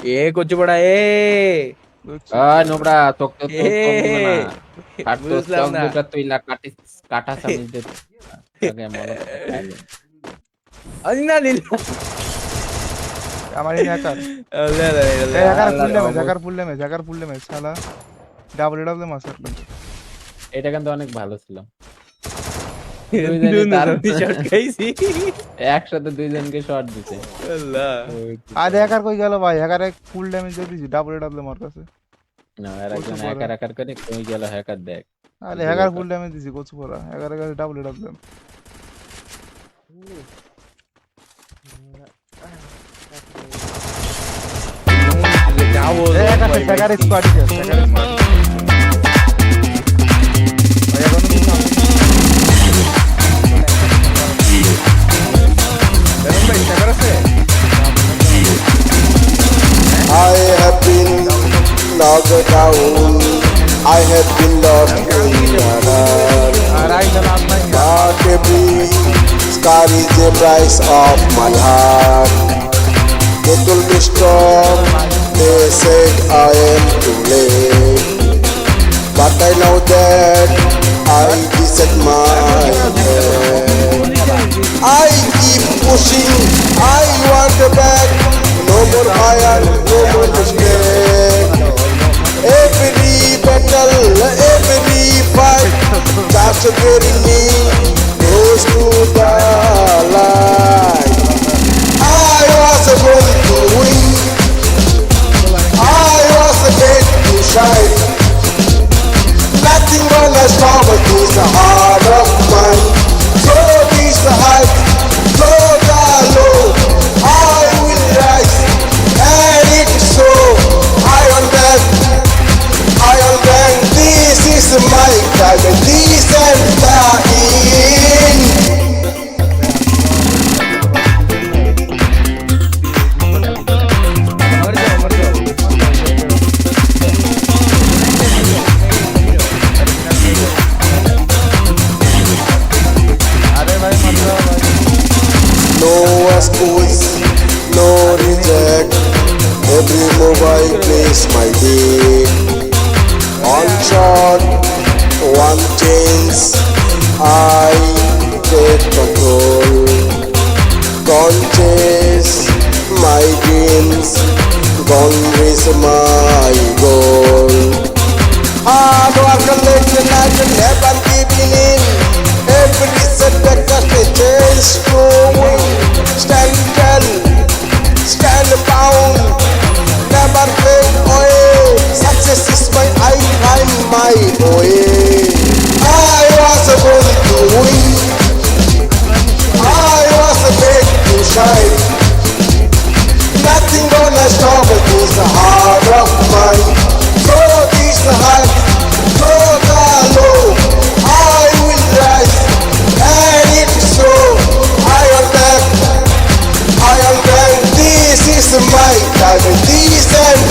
ये कुछ बड़ा ए नोबडा तो ए काटतो बुजलाव ना. तो इला काटा समज देतो सगळ्या मला अन्ना लीला আমার এই হ্যাকার হ্যাকার ফুল ড্যামেজ শালা ডাবল মাস্টার এটা কিন্তু অনেক ভালো ছিল একসাথে দুইজনকে শট দিছে আজ হ্যাকার কই গেল ভাই হ্যাকার এক ফুল ড্যামেজ দিয়ে দিছি ডাবল মার কাছে না এর একজন হ্যাকার করে কই গেল হ্যাকার দেখ আরে হ্যাকার ফুল ড্যামেজ দিছি কোচ পড়া হ্যাকার কাছে double hacker squad I have been locked down. I have been lost in but every scar is the price of my heart. They told me stop. They said I am too late, but I know that I reset my head. I keep pushing. I want back. No more fire, no more mistake. Every battle, every fight, just getting me close to the light. I was born to win. I was made to shine. Nothing gonna stop this heart of mine. So this height, so the low. I will rise, and it's so. Iron Man, this is my time, and this and that in. No excuse, no reject. Every move I place my day. One shot, one chance, I take control. Gone chase my dreams, gone reach my goal. Hard work and determination, never giving in. Every setback just a chance to win. Stand tall, stand bound, never fade away. Success is my aim, I'm my way. I was born to win. I was made to shine. Nothing gonna stop this heart of mine. So this high, so the low. I will rise, and it's so. Iron Man, this is my time, this and